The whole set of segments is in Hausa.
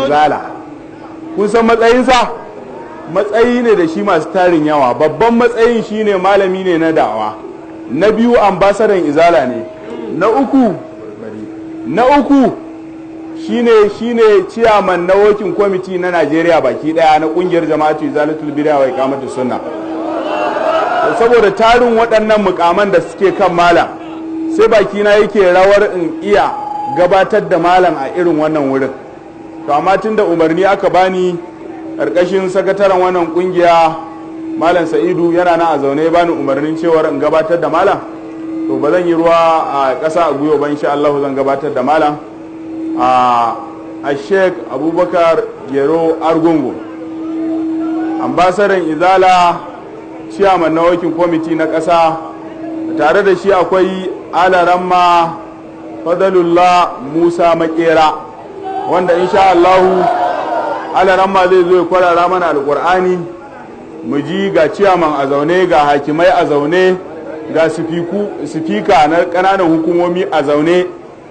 izala kun san matsayinsa matsayi ne da shi masu tarin yawa. Babban matsayin shine malami ne na da'awa, na biyu ambasadan izala ne, na uku shine ciyaman na working committee na Najeriya baki daya na kungiyar jama'atu izalatul bid'a wa iqamatus sunna. Saboda tarin waɗannan mukaman da suke kan malam sai bakina yake rawar in iya gabatar da malam a irin wannan wurin. To amma tunda umarni aka bani ƙarƙashin sakataren wannan kungiya malam Sa'idu yana na a zaune bani umarnin cewar in gabatar da malam, to ba zan yi ruwa a ƙasa a gwiwa ba, insha Allah zan gabatar da malam a Sheikh Abubakar Gero Argungu, ambasadan izala, ciyaman na working committee na ƙasa. Tare da shi akwai alaramma Fadalullah Musa Makera, wanda insha Allahu alaramma zai zo ya kwarara mana alƙur'ani mu ji. Ga ciyaman a zaune, ga hakimai a zaune, ga sifika na ƙananan hukumomi a zaune,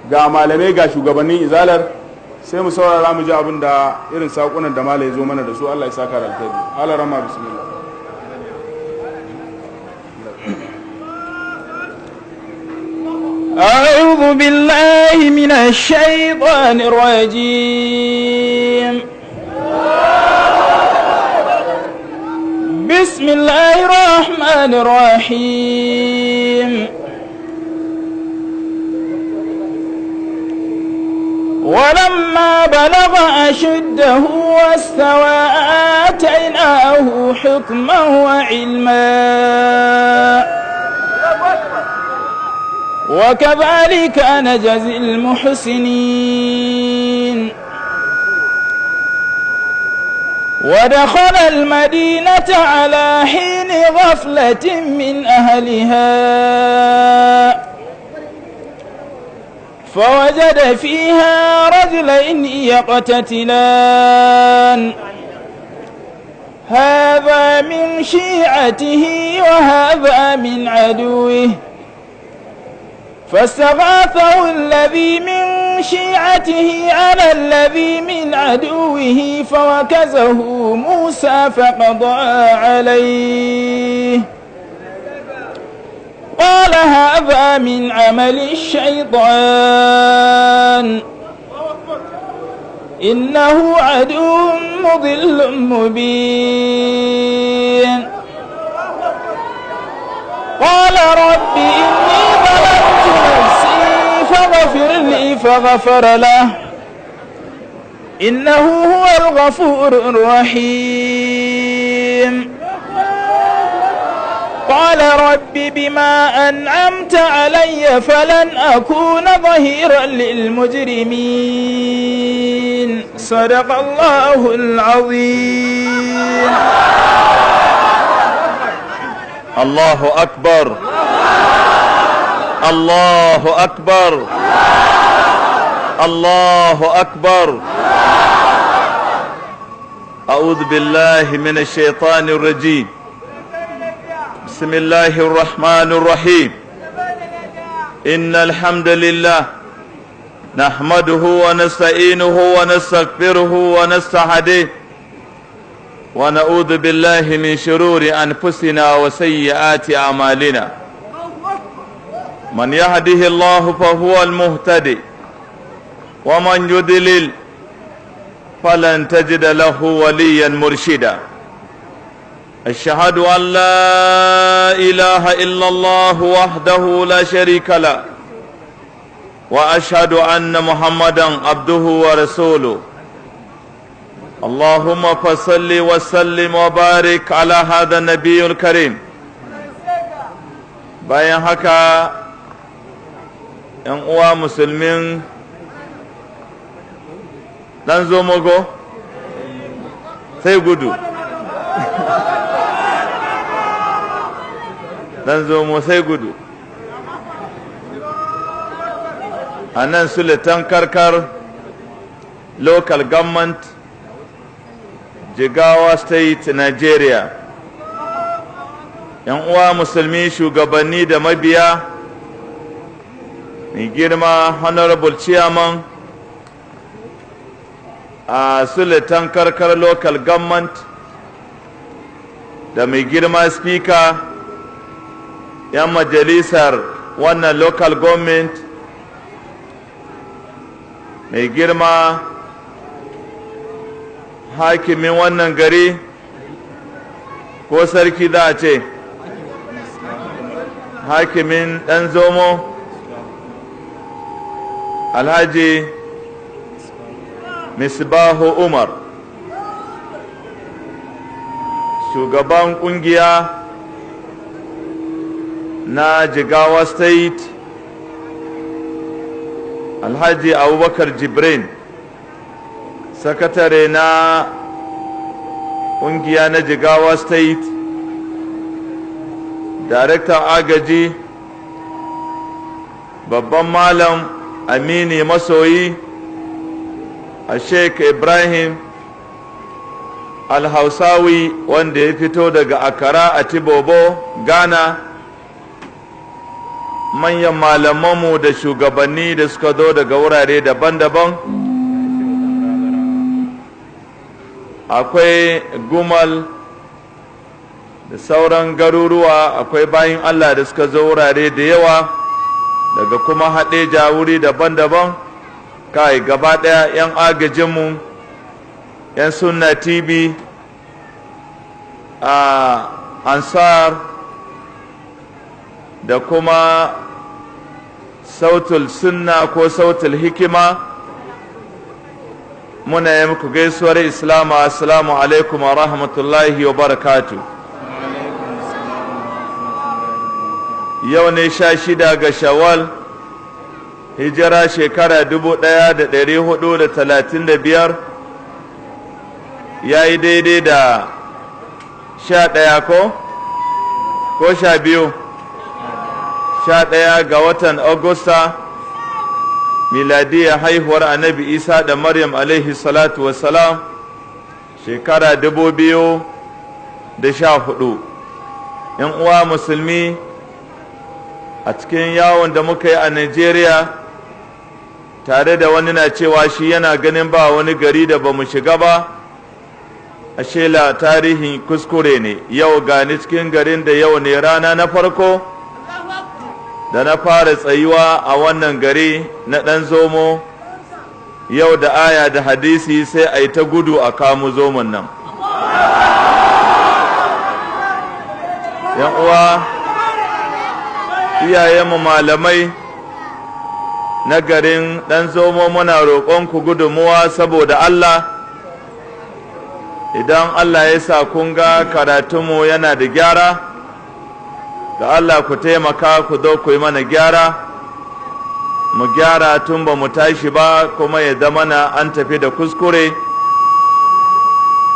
ga malamai, ga shugabannin izalar. Sai mu saurara mu ji abin da irin saƙunan da malai zo mana da su. Allah ya saka da alkhairi. Alaramma bismillah. أعوذ بالله من الشيطان الرجيم. بسم الله الرحمن الرحيم. ولما بلغ أشده واستوى آتيناه حكما وعلما وكذلك نجزي المحسنين. ودخل المدينة على حين غفلة من أهلها فوجد فيها رجلين يقتتلان هذا من شيعته وهذا من عدوه فاستغاثه الذي من شيعته على الذي من عدوه فوكزه موسى فقضى عليه قال هذا من عمل الشيطان إنه عدو مضل مبين قال رب إني ظلمت نفسي فاغفر لي فغفر له إنه هو الغفور الرحيم قال رب بما أنعمت علي فلن أكون ظهيرا للمجرمين صدق الله العظيم. الله أكبر الله أكبر الله أكبر. أعوذ بالله من الشيطان الرجيم. بسم الله الرحمن الرحيم. إن الحمد لله نحمده ونستعينه ونستغفره ونستهديه ونعوذ بالله من شرور أنفسنا وسيئات أعمالنا. من يهده الله فهو المهتدي ومن يضلل فلن تجد له وليا مرشدا. أشهد أن لا إله إلا الله وحده لا شريك له وأشهد أن محمدا عبده ورسوله. اللهم فصل وسلم وبارك على هذا النبي الكريم. bayan haka ‘yan uwa musulmin ɗan zo mago sai gudu ɗan zo mo sai gudu a nan Suletan Karkar local government Jigawa State, Nigeria. ‘Yan uwa musulmi shugabanni da mabiya, mai girma Honorable Chairman a Suletan Karkar Local Government da mai girma Speaker, ‘yan majalisar wannan Local Government, mai girma hakimin wannan gari ko sarki za a ce hakimin ɗan zomo Alhaji Misbahu Umar, shugaban kungiya na Jigawa State Alhaji Abubakar Jibrin, sakatare na ƙungiya na Jigawa State, daraktan agaji babban malam Amini Masoyi a Sheikh Ibrahim Al-Hausawi wanda ya fito daga Accra a Tibobo, Ghana, manyan malamanmu da shugabanni da suka zo daga wurare daban-daban. Akwai Gumal da sauran garuruwa, akwai bayin Allah da suka zo wurare da yawa daga kuma Haɗeja wuri daban-daban. Kai gaba ɗaya 'yan agajinmu, 'yan Sunna TV, a Ansar da kuma Sautul Sunna ko Sautul Hikima, muna yi muku gaisuwar Islamu. Assalamu alaikum wa rahmatullahi wa barakatu. Yau ne 16 ga Shawwal, hijira shekara 1435, ya yi daidai da 11 ko 12 ga watan Agusta, miladiyya haihuwar Annabi Isa da Maryam alaihi salatu wassalam, shekara 2014. ‘Yan uwa musulmi, a cikin yawon da muka yi a Najeriya, tare da wani na cewa shi yana ganin ba wani gari da ba mu shiga ba, ashe la tarihin kuskure ne. Yau gani cikin garin da yau ne rana na farko da na fara tsayuwa a wannan gari na ɗan zomo. Yau da aya da hadisi sai a yi ta gudu a kamu zomon nan. ‘Yan uwa, iyayenmu malamai na garin ɗan zomo muna roƙonku gudunmuwa saboda Allah. Idan Allah ya sa kun ga karatunmu yana da gyara, da Allah ku taimaka ku zo ku yi mana gyara, mu gyara tun ba mu tashi ba kuma ya zama na an tafi da kuskure.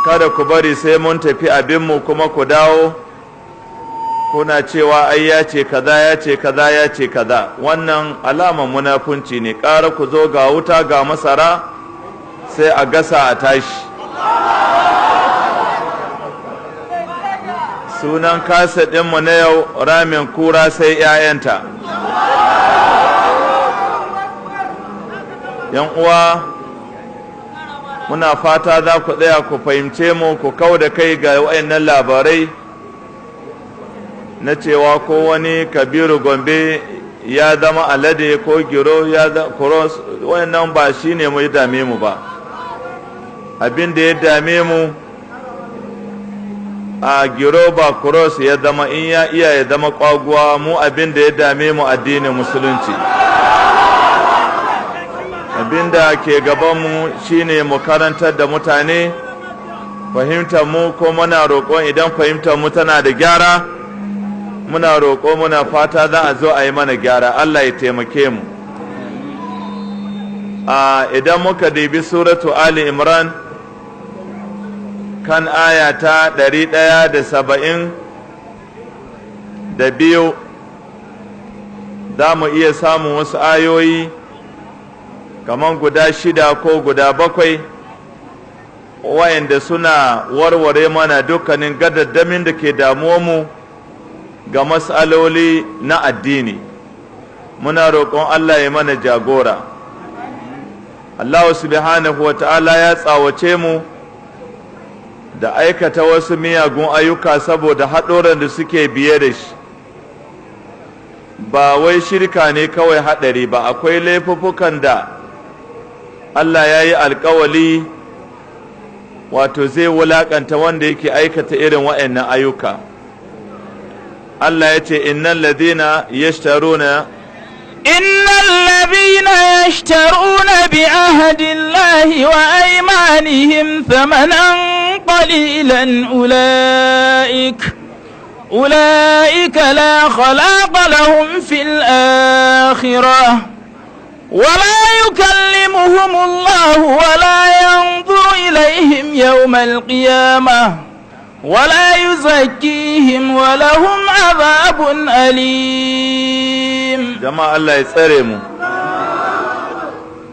Kada ku bari sai mun tafi abinmu kuma ku dawo kuna cewa ai ya ce kaza ya ce kaza ya ce kaza. Wannan alaman munafunci ne. Ƙara ku zo ga wuta ga masara sai a gasa a tashi. Sunan kasa ɗinmu na yau ramin kura sai 'ya'yanta. Yan uwa, muna fata za ku tsaya ku fahimce mu, ku kau da kai ga wayannan labarai na cewa ko wani Kabiru Gombe ya zama alade ko giro ya zama cross. Wayannan ba shine mu ya dame mu ba. Abin da ya dame mu a giro ba cross ya zama, in ya iya ya zama kwaguwa. Mu abin da ya dame mu addinin musulunci. Abinda ke gabanmu shine mu karantar da mutane fahimtar mu, ko muna roƙon idan fahimtar mu tana da gyara, muna roƙo muna fata za a zo a yi mana gyara. Allah ya taimake mu. Idan muka dibi suratu Ali Imran kan aya ta 172 za mu iya samun wasu ayoyi kaman guda 6 ko guda 7 wayanda suna warware mana dukkanin gadaddamin da ke damuwarmu ga matsaloli na addini. Muna roƙon Allah ya mana jagora. Allah subhanahu wa ta'ala ya tsawace mu da aikata wasu miyagun ayyuka saboda haɗoran da suke biye da shi. Ba wai shirka ne kawai haɗari ba, akwai laifuffukan da Allah ya yi alƙawali wato zai wulaƙanta wanda yake aikata irin waɗannan ayyuka. Allah ya ce innal ladina yashtaruna بعهد الله وأيمانهم ثمنا قليلا أولئك لا خلاق لهم في الآخرة ولا يكلمهم الله ولا ينظر إليهم يوم القيامة ولا يزكيهم ولهم عذاب أليم. جماعة الله يسرموا.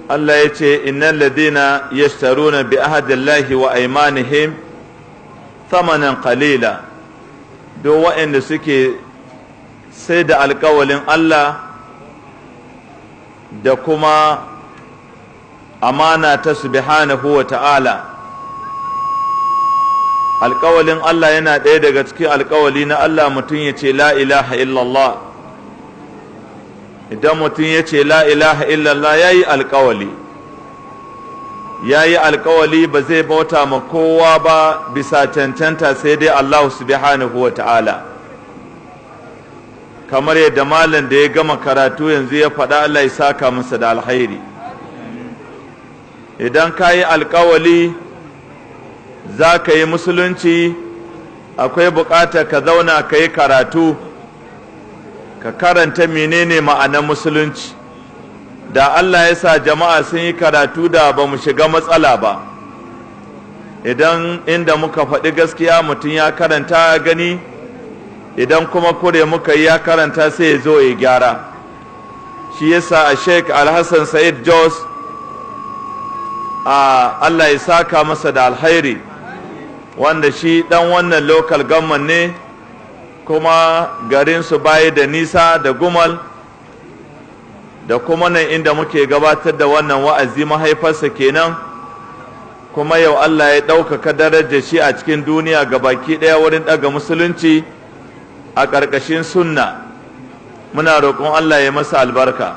Allah ya ce innal ladina yashtaruna bi ahdillahi wa aymanihim thamanan qalila, do waɗanda suke sai da alƙawalin Allah da kuma amana ta subhanahu wa ta'ala. Alƙawalin Allah yana ɗaya daga cikin alƙawali na Allah, mutum ya ce la ilaha illallah. Idan mutum ya ce la ilaha illallah ya yi alkawali ba zai bauta ma kowa ba bisa cancanta sai dai Allah subhanahu wa ta'ala. Kamar yadda malam da ya gama karatu yanzu ya faɗa, Allah ya saka masa da alkhairi. Idan ka yi alkawali za ka yi musulunci, akwai buƙatar ka zauna ka yi karatu, ka karanta menene ma'anar musulunci. Da Allah ya sa jama'a sun yi karatu da ba mu shiga matsala ba. Idan inda muka faɗi gaskiya mutum ya karanta ya gani, idan kuma kure muka yi ya karanta sai ya zo ya gyara. Shi yasa a Sheikh Alhassan Said Jos, Allah ya saka masa da alhairi, wanda shi ɗan wannan local government ne, kuma garinsu baya da nisa da Gumal, da kuma nan inda muke gabatar da wannan wa'azi mahaifarsa kenan. Kuma yau Allah ya ɗaukaka darajar shi a cikin duniya gabaki ɗaya wurin ɗaga musulunci a ƙarƙashin sunna. Muna roƙon Allah ya masa albarka.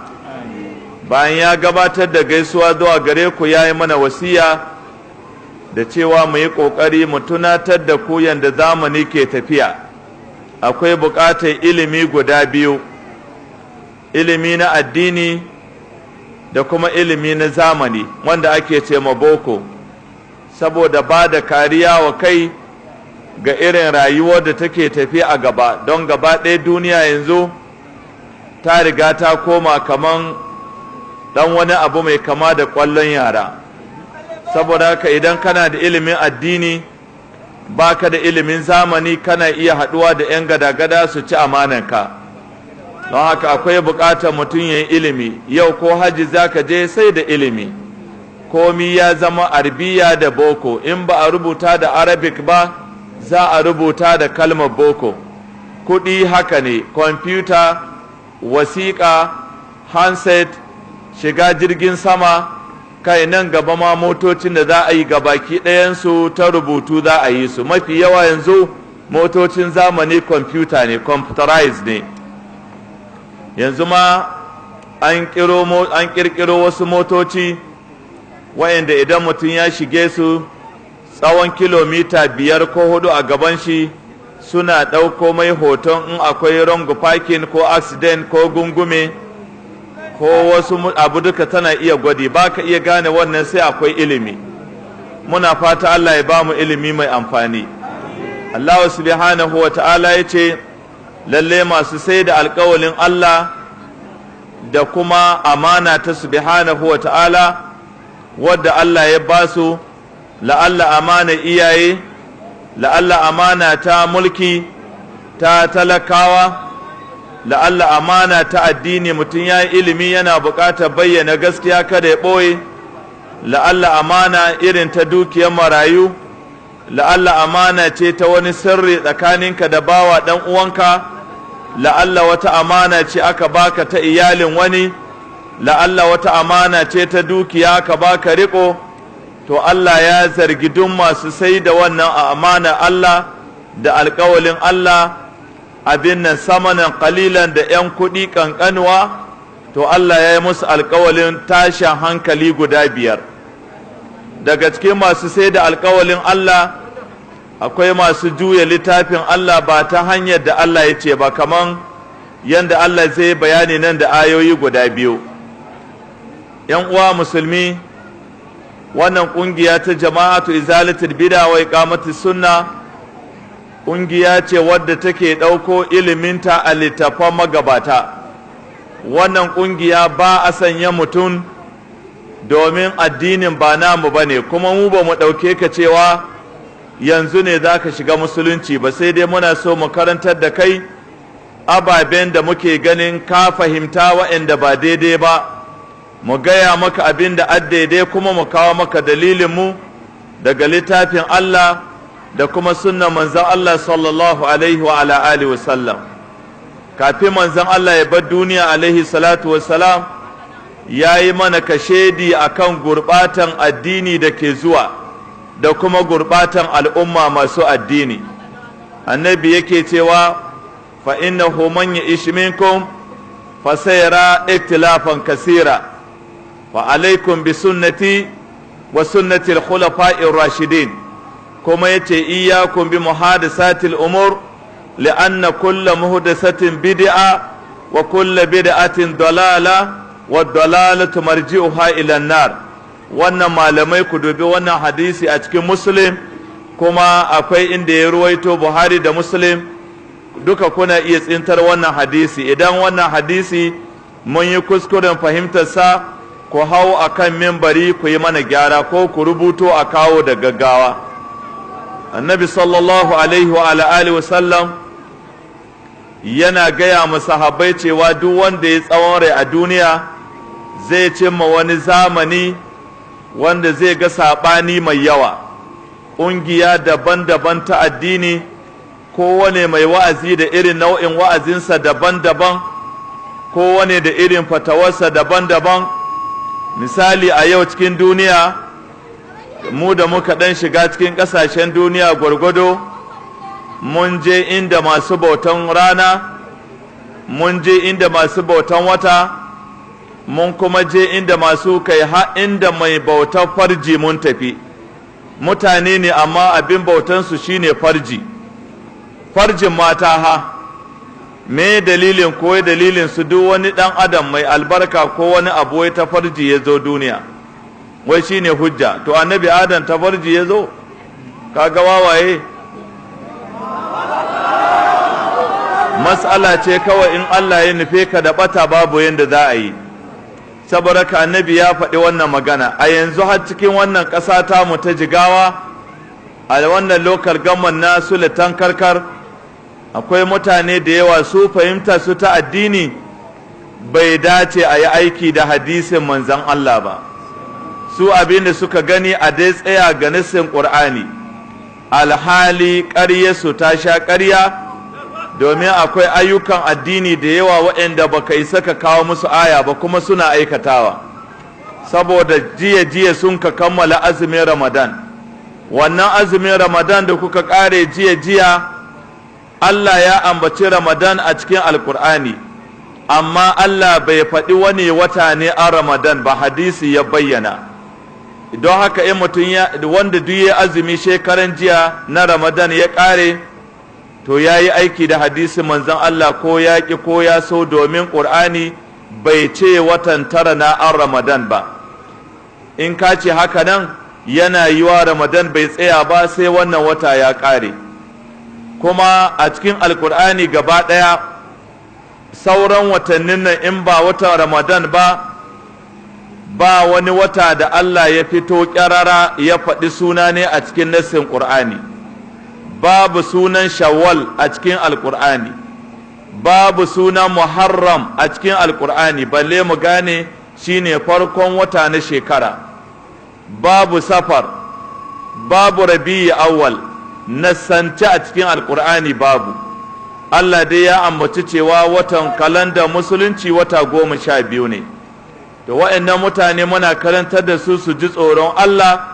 Bayan ya gabatar da gaisuwa zuwa gare ku, ya yi mana wasiya da cewa mu yi ƙoƙari mu tunatar da ku yanda zamani ke tafiya. Akwai buƙatar ilimi guda biyu, ilimi na addini da kuma ilimi na zamani wanda ake ce ma boko, saboda ba da kariya wa kai ga irin rayuwar da take tafi a gaba, don gaba ɗaya duniya yanzu ta riga ta koma kaman ɗan wani abu mai kama da ƙwallon yara. Saboda haka idan kana da ilimin addini baka da ilimin zamani, kana iya haɗuwa da 'yan gada-gada su ci amananka. Don haka akwai buƙatar mutum ya yi ilimi. Yau ko hajji za ka je sai da ilimi, komi ya zama arbiya da boko. In ba a rubuta da arabic ba, za a rubuta da kalmar boko. Kuɗi haka ne, kwamfuta, wasiƙa, handset, shiga jirgin sama, kai nan gaba ma motocin da za a yi gabaki ɗayansu ta rubutu za a yi su. Mafi yawa yanzu motocin zamani kwamfuta ne, computerized ne. Yanzu ma an ƙirƙiro wasu motoci wayanda idan mutum ya shige su tsawon kilomita 5 ko 4 a gaban shi suna ɗauko mai hoton in akwai wrong parking ko accident ko gungume ko wasu abu duka tana iya gwadi. Ba ka iya gane wannan sai akwai ilimi. Muna fata Allah ya ba mu ilimi mai amfani. Allah subhanahu wa ta'ala ya ce lalle masu sai da alƙawalin Allah da kuma amana ta subhanahu wa ta'ala wadda Allah ya ba su, la'alla amana iyaye, la'alla amana ta mulki, ta talakawa, la'alla amana ta addini. Mutum ya yi ilimi yana buƙatar bayyana gaskiya kada ya ɓoye, la'alla amana irin ta dukiyar marayu, la'alla amana ce ta wani sirri tsakaninka da bawa ɗan uwanka, la'alla wata amana ce aka baka ta iyalin wani, la'alla wata amana ce ta dukiya aka baka riko. To Allah ya zargi duk masu sai da wannan amana Allah da alƙawalin Allah, abin nan samanan ƙalilan da 'yan kuɗi ƙanƙanuwa. To Allah ya yi musu alƙawalin tashin hankali guda 5. Daga cikin masu sai da alƙawalin Allah akwai masu juya littafin Allah ba ta hanyar da Allah ya ce ba, kaman yadda Allah zai bayani nan da ayoyi guda 2. ‘Yan uwa musulmi, wannan ƙungiya ta jama'atu izalatul bid'a wa iqamatus sunna ƙungiya ce wadda take ɗauko iliminta a littafan magabata. Wannan ƙungiya ba a sanya mutum domin addinin ba namu ba ne, kuma mu ba mu ɗauke ka cewa yanzu ne za ka shiga musulunci ba, sai dai muna so mu karantar da kai ababen da muke ganin ka fahimta waɗanda ba daidai ba, mu gaya maka abin da daidai kuma mu kawo maka dalilinmu daga littafin Allah da kuma sunnan manzon Allah sallallahu alaihi wa ala alihi wa sallam. Kafin manzon Allah ya bar duniya alaihi salatu wa salam, ya yi mana kashedi akan gurbatan addini da ke zuwa da kuma gurbatan al'umma masu addini. Annabi yake cewa fa innahu man ya'ish minkum fa sayara ikhtilafan kasira wa alaikum bi sunnati wa sunnati al-khulafa'ir rashidin. Kuma yace iyyakum bi muhadasatil umur li'anna kulla muhdathatin bid'a wa kulla bid'atin dalala wa dalalatu marji'uha ila an-nar. Wannan malamai ku dubi wannan hadisi a cikin Muslim, kuma akwai inda ya ruwaito Buhari da Muslim, duka kuna iya tsintar wannan hadisi. Idan wannan hadisi mun yi kuskuren fahimtar sa, ku hau akan mimbari ku yi mana gyara ko ku rubuto a kawo da gaggawa. Annabi sallallahu alaihi wa alihi wasallam yana gaya mu sahabbai cewa duk wanda ya tsawon rai a duniya zai cimma wani zamani wanda zai ga saɓani mai yawa, ƙungiya daban-daban ta addini, kowane mai wa'azi da irin nau'in wa'azinsa daban-daban, kowane da irin fatawarsa daban-daban. Misali a yau cikin duniya, mu da muka ɗan shiga cikin ƙasashen duniya gwargwado, mun je inda masu bautan rana, mun je inda masu bautan wata, mun kuma je inda masu kai ha inda mai bautan farji mun tafi. Mutane ne amma abin bautansu shine farji, farjin mata ha. me dalilin ko dalilin su duk wani dan adam mai albarka ko wani abu wai ta farji ya zo duniya wai shine hujja to annabi adam ta farji ya zo kaga wawaye mas'ala ce kawai in Allah ya nufe ka da bata babu yanda za a yi saboda ka annabi ya faɗi wannan magana a yanzu har cikin wannan ƙasa ta mu ta Jigawa a wannan lokal gamman na Sultan Karkar akwai mutane da yawa su fahimta su ta addini bai dace a yi aiki da hadisin manzon Allah ba su abin da suka gani a dai tsaya ga nassin Qur'ani alhali ƙaryarsu ta sha ƙarya domin akwai ayyukan addini da yawa waɗanda baka isa ka kawo musu aya ba kuma suna aikatawa saboda jiya sun ka kammala azumin Ramadan wannan azumin Ramadan da kuka ƙare jiya Allah ya ambaci Ramadan a cikin Alƙur'ani amma Allah bai faɗi wani wata ne a Ramadan ba hadisi ya bayyana don haka in mutum wanda duk ya azumi shekaran jiya na Ramadan ya ƙare to ya yi aiki da hadisin manzon Allah ko ya ƙi ko ya so domin ƙur'ani bai ce watan tara na an Ramadan ba in ka ce haka nan yana yi wa Ramadan bai tsaya ba sai wannan wata ya ƙare kuma a cikin alƙur'ani gaba ɗaya sauran watannin nan in ba watan Ramadan ba wani wata da Allah ya fito ƙyarara ya faɗi suna ne a cikin nassin ƙur'ani babu sunan shawwal a cikin alkur'ani babu sunan muharram a cikin alkur'ani balle mu gane shine farkon wata na shekara babu safar babu rabi'i awwal nasance a cikin alkur'ani babu Allah dai ya ambaci cewa watan kalanda musulunci wata 12 ne to waɗannan mutane muna karantar da su ji tsoron Allah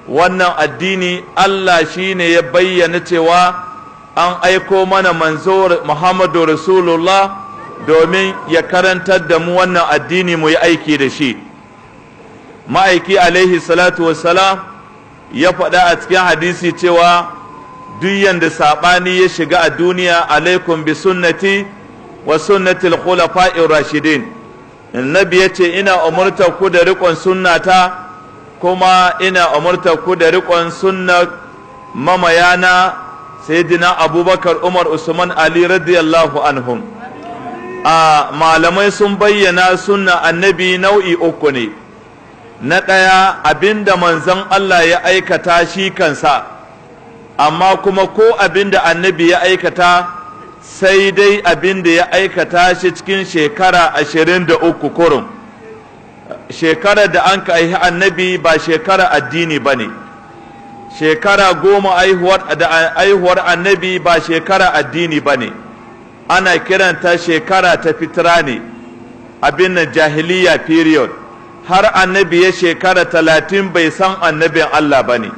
wannan addini Allah shine ya bayyana cewa an aiko mana manzo Muhammadu Rasulullah domin ya karantar da mu wannan addini mu yi aiki da shi ma'aiki alaihi salatu wassalam ya faɗa a cikin hadisi cewa duk yanda saɓani ya shiga a duniya alaikum bi sunnati wa sunnati al-khulafa'ir rashidin annabi yace ina umurta ku da riƙon sunnata kuma ina umurta ku da riƙon sunnar mamayana sayyidina Abubakar Umar Usman Ali radiyallahu anhum malamai sun bayyana sunna annabi nau'i uku ne na ɗaya abinda manzon Allah ya aikata shi kansa amma kuma ko abinda annabi ya aikata sai dai abinda ya aikata shi cikin shekara 23 kurum shekarar da an ka aihi annabi ba shekara addini ba ne shekara 10 da aihuwar annabi ba shekara addini ba ne ana kiranta shekara ta fitira ne abin nan jahiliya period har annabi ya shekara 30 bai san annabin Allah ba ne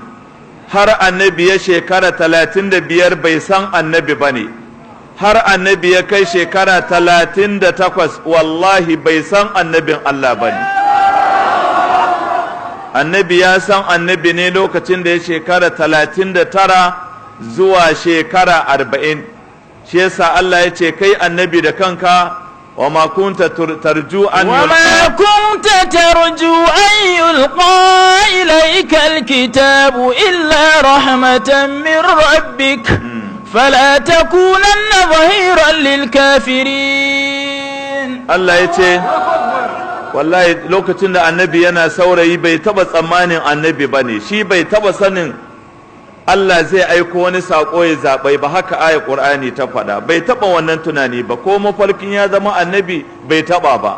har annabi ya shekara 35 bai san annabi ba ne har annabi ya kai shekara 38 wallahi bai san annabin Allah ba ne annabi ya san annabi ne lokacin da ya shekara 39 zuwa shekara 40 shi yasa Allah ya ce kai annabi da kanka wa ma kunta tarju an yulqa ilayka alkitabu illa rahmatan min rabbik fala takunanna zahiran lilkafirin Allah ya ce wallahi lokacin da annabi yana saurayi bai taba tsammanin annabi bane shi bai taba sanin Allah zai aiko wani sako ya zabai ba haka ayat Qur'ani ta faɗa bai taba wannan tunani ba ko mafarkin ya zama annabi bai taba ba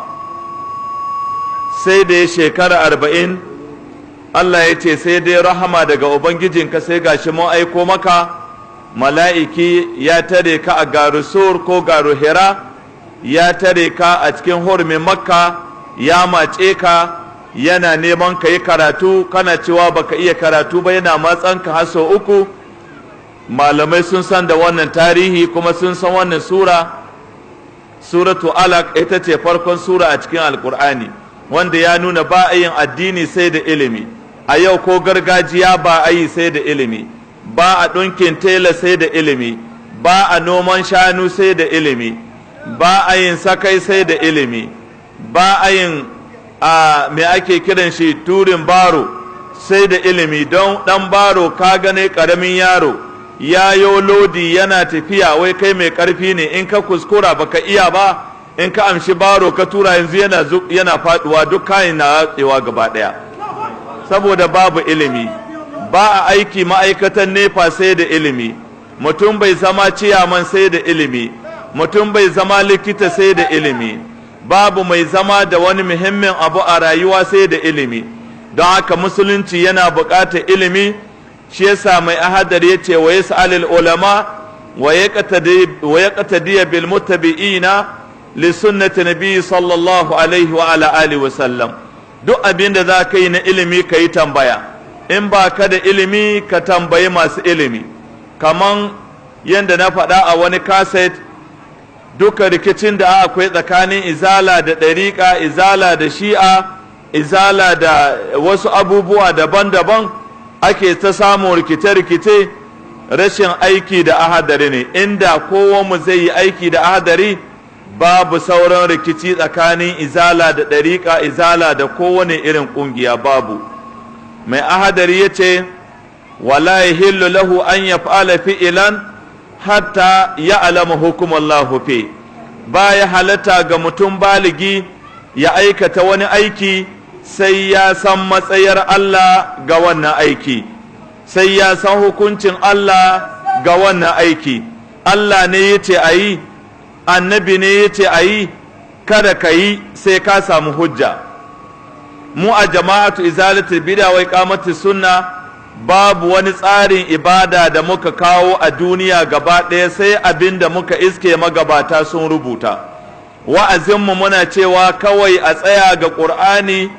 sai da ya shekara 40 Allah ya ce sai dai rahama daga ubangijinka sai gashi mun aiko maka mala'iki ya tare ka a garu sur ko garu hira ya tare ka a cikin hurumin makka ya mace ka yana neman ka yi karatu kana cewa baka iya karatu ba yana matsan ka har sau 3 malamai sun san da wannan tarihi kuma sun san wannan suratu alaq ita ce farkon sura a cikin alkur'ani wanda ya nuna ba a yin addini sai da ilimi a yau ko gargajiya ba a yi sai da ilimi ba a ɗunkin tela sai da ilimi ba a noman shanu sai da ilimi ba a yin sakai sai da ilimi, ba a yin me ake kiran shi turin baro sai da ilimi. Don ɗan baro ka gane ƙaramin yaro ya yo lodi yana tafiya, wai kai mai ƙarfi ne, in ka kuskura baka iya ba, in ka amshi baro ka tura yanzu yana faduwa, duk kayan na hatsewa gaba ɗaya saboda babu ilimi. Ba a aiki ma'aikatan nefa sai da ilimi, mutum bai zama ciyaman sai da ilimi, mutum bai zama likita sai da ilimi, babu mai zama da wani muhimmin abu a rayuwa sai da ilimi. Don haka musulunci yana buƙatar ilimi. Shi yasa mai ahadar ya ce wa yas'alul ulama wa yaqtadi bil muttabi'ina li sunnati nabi sallallahu alaihi wa ala alihi wa sallam. Duk abin da za ka yi na ilimi ka yi tambaya, in ba ka da ilimi ka tambayi masu ilimi. Kaman yadda na faɗa a wani kaset, duka rikicin da akwai tsakanin izala da ɗariƙa, izala da shi'a, izala da wasu abubuwa daban-daban, ake ta samun rikice-rikice, rashin aiki da ahadari ne. Inda kowanmu zai yi aiki da ahadari, babu sauran rikici tsakanin izala da ɗariƙa, izala da kowane irin ƙungiya babu. Mai ahadari ya ce wala yahillu lahu an yaf'ala fi'lan hatta ya'lama hukumallahu fi. Baya halatta ga mutum baligi ya aikata wani aiki sai ya san matsayar Allah ga wannan aiki, sai ya san hukuncin Allah ga wannan aiki. Allah ne ya ce a yi, annabi ne ya ce a yi, kada ka yi sai ka samu hujja. Mu a jama'atu izalatul bid'a wa iqamatus sunna babu wani tsarin ibada da muka kawo a duniya gaba ɗaya sai abin da muka iske magabata sun rubuta. Wa'azinmu muna cewa kawai a tsaya ga ƙur'ani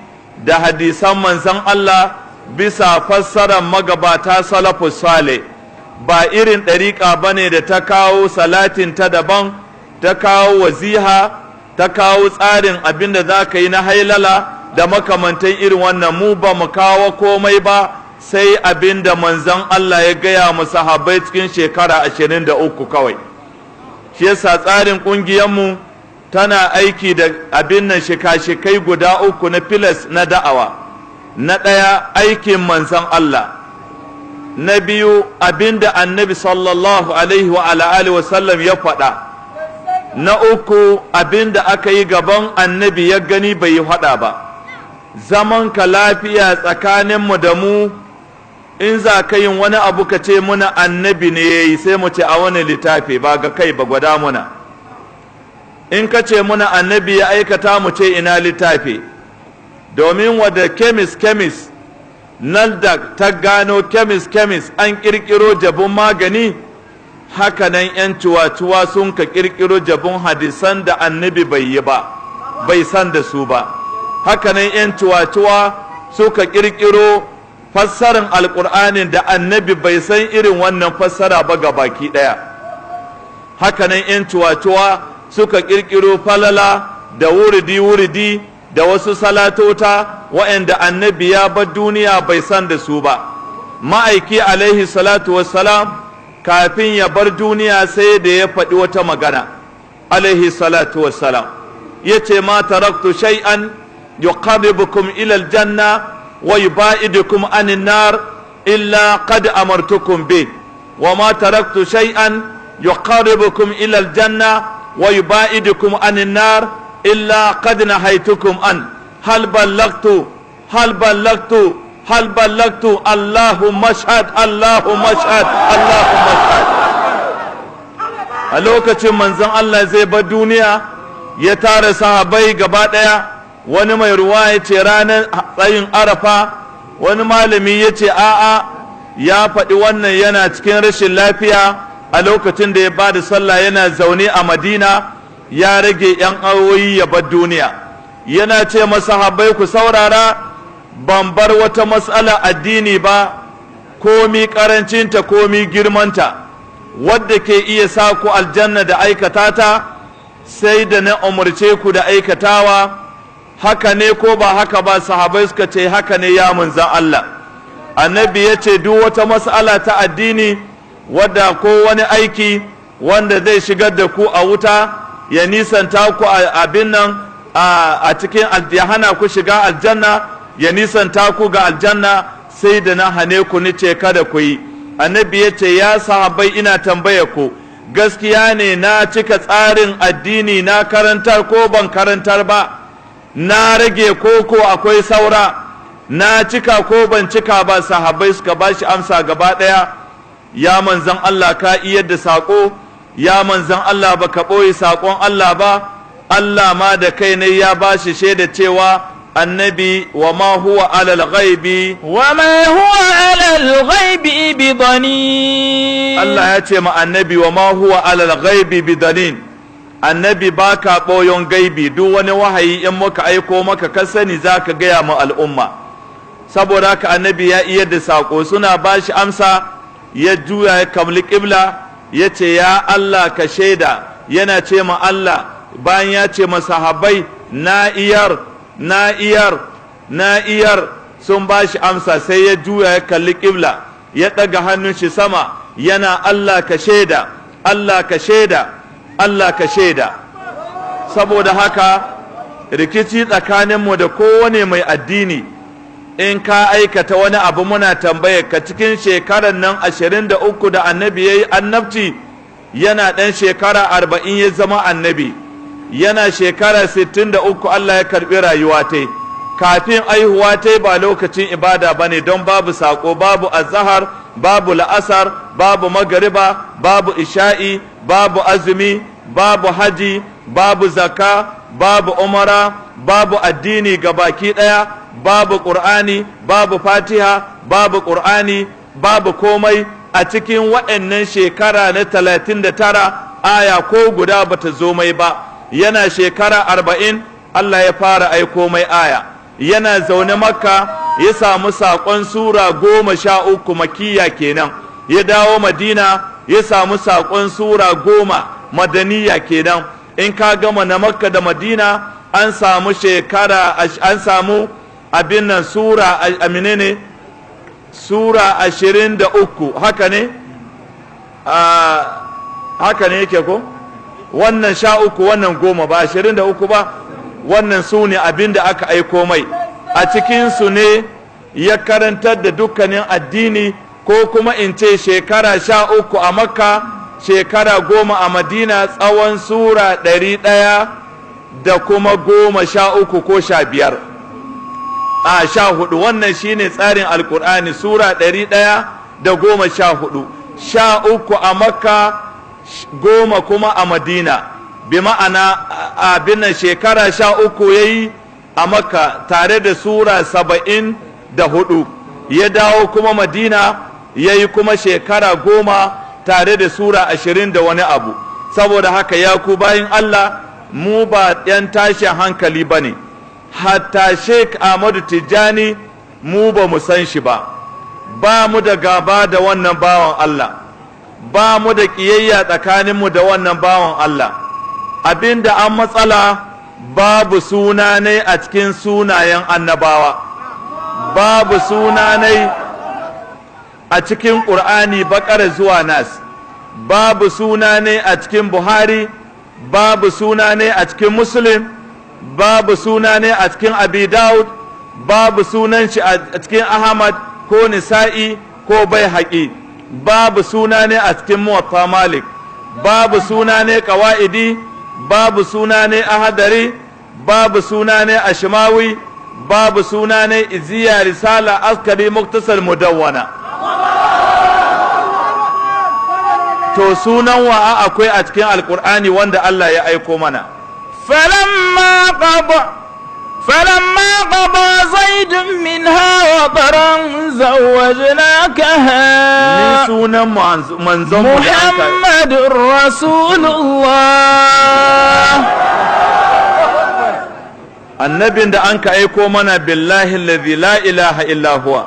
da hadisan manzon Allah bisa fassarar magabata salafus salih. Ba irin ɗariƙa bane da ta kawo salatin ta daban, ta kawo waziha, ta kawo tsarin abin da za ka yi na hailala da makamantan irin wannan. Mu ba mu kawo komai ba sai abin da manzon Allah ya gaya mu sahabbai cikin shekara 23 kawai. Shi yasa tsarin ƙungiyarmu tana aiki da abin nan shika-shikai guda uku na filas na da'awa. Na ɗaya aikin manzon Allah, na biyu abin da annabi sallallahu alaihi wa alihi wa sallam ya faɗa, na uku abin da aka yi gaban annabi ya gani bai yi faɗa ba. Zaman ka lafiya tsakaninmu da mu, in za ka yin wani abu ka ce muna annabi ne ya yi, sai mu ce a wani littafi, ba ga kai ba, gwada muna. In ka ce muna annabi ya aikata, mu ce ina littafi. Domin wadda kemis nan da ta gano kemis an ƙirƙiro jabun magani, hakanan 'yan cuwa-cuwa sun ka ƙirƙiro jabun hadisan da annabi bai yi ba, bai san da su ba. Hakanan 'yan cuwa-cuwa suka ƙirƙiro fassarar alƙur'anin da annabi bai san irin wannan fassara ba ga baki ɗaya. Hakanan 'yan cuwa-cuwa suka ƙirƙiro falala da wuridi da wasu salatota waɗanda annabi ya bar duniya bai san da su ba. Ma'aiki alaihi salatu wassalam kafin ya bar duniya sai da ya faɗi wata magana alaihi salatu wassalam, ya ce ma taraktu shay'an yuqarribukum ila aljanna wa yubaidukum anin nar illa qad amartukum bi, wa ma taraktu shay'an yuqarribukum ila aljanna wa yubaidukum anin nar illa qad nahaytukum an. hal ballagtu Allahumma shahad, Allahumma shahad, Allahumma shahad. A lokacin manzon Allah zai bar duniya ya tara sahabbai gaba ɗaya. Wani mai ruwa ya ce ranar tsayin Arafa, wani malami ya ce a'a, ya faɗi wannan yana cikin rashin lafiya a lokacin da ya ba da sallah, yana zaune a Madina, ya rage 'yan awoyi ya bar duniya. Yana ce masahabbai ku saurara, ban bar wata matsala addini ba, komi karancinta komi girmanta, wadda ke iya sa ku aljanna da aikata ta, sai da na umarce ku da aikatawa. Haka ne ko ba haka ba? Sahabai suka ce haka ne ya manzan Allah. Annabi ya ce duk wata matsala ta addini wadda ko wani aiki wanda zai shigar da ku a wuta, ya nisanta ku abin nan a cikin ya hana ku shiga aljanna, ya nisanta ku ga aljanna, sai da na hane ku ni ce kada ku yi. Annabi ya ce, ya sahabbai ina tambaya ku, gaskiya ne na cika tsarin addini na karantar ko ban karantar ba, na rage ko akwai saura, na cika ko ban cika ba. Sahabbai suka bashi amsa gaba ɗaya, ya manzan Allah ka iyar da saƙo, ya manzan Allah baka ɓoye saƙon Allah ba. Allah ma da kai ne ya bashi shaida cewa annabi wa ma huwa alal ghaibi bidanin. Allah ya ce ma annabi wa ma huwa alal ghaibi bidanin, annabi baka ɓoyon gaibi, duk wani wahayi in muka aiko maka ka sani zaka gaya ma al'umma. Saboda haka annabi ya iya da saƙo. Suna bashi amsa, ya juya ya kamli ƙibla, ya ce ya Allah ka shaida. Yana ce ma Allah bayan ya ce ma sahabbai na iyar, sun ba shi amsa, sai ya juya ya kalli ƙibla, ya ɗaga hannun shi sama, yana Allah ka shaida, Allah ka shaida, Allah ka shaida. Saboda haka rikici tsakaninmu da kowane mai addini, in ka aikata wani abu muna tambaye ka, cikin shekarar nan 23 da annabi ya yi annabci, yana ɗan shekara 40 ya zama annabi, yana shekara 63 Allah ya karɓi rayuwa ta. Kafin aihuwa ta ba lokacin ibada ba ne, don babu saƙo, babu azahar, babu la'asar, babu magariba, babu isha'i, babu azumi, babu haji, babu zaka, babu umara, babu addini ga baki ɗaya, babu ƙur'ani, babu fatiha, babu ƙur'ani, babu komai. A cikin waɗannan shekara na 39 aya ko guda bata zo mai ba. Yana shekara 40 Allah ya fara aiko mai aya. Yana zaune Makka ya samu saƙon sura 13 makiyya kenan. Ya dawo Madina ya samu saƙon sura 10 madaniya kenan. In ka gama na Makka da Madina an samu abin nan sura aminene sura 23, haka ne? Haka ne yake ko? Wannan 13 wannan 10 ba 23 ba. Wannan su ne abin da aka aiko mai. A cikinsu ne ya karantar da dukkanin addini, ko kuma in ce shekara 13 a Makka, shekara 10 a Madina, tsawon sura 100 da kuma 13 ko 15. 14. Wannan shine tsarin Alƙur'ani, sura 114. 13 a Makka, 10 kuma a Madina. Bi ma'ana abin nan shekara 13 yayi a Makka tare da sura 74. Ya dawo kuma Madina yayi kuma shekara 10 tare da sura 20 da wani abu. Saboda haka ya ku bayin Allah, mu ba ɗan tashin hankali bane. Hatta Sheikh Ahmadu Tijjani mu ba mu san shi ba. Ba mu da gaba da wannan bawan Allah, ba mu da ƙiyayya tsakaninmu da wannan bawan Allah. Abinda an matsala, babu suna ne a cikin sunayen annabawa, babu suna ne a cikin ƙur'ani baƙar zuwa nas, babu suna ne a cikin Buhari, babu suna ne a cikin Muslim, babu suna ne a cikin Abi Dawud, babu sunan shi a cikin Ahmad ko Nisa'i ko Baihaqi, babu suna ne a cikin Muwatta Malik, babu suna ne Qawaidi, babu suna ne Ahadari, babu suna ne Ashmawi, babu suna ne Iziya, Risala, Askari, Muktasar, Mudawwana. To sunan wa akwai a cikin Alƙur'ani wanda Allah ya aiko mana. فلما قضى زيد منها وطرا زوجناكها محمد رسول الله. annabin da an ka aiko mana billahi alladhi la ilaha illa huwa.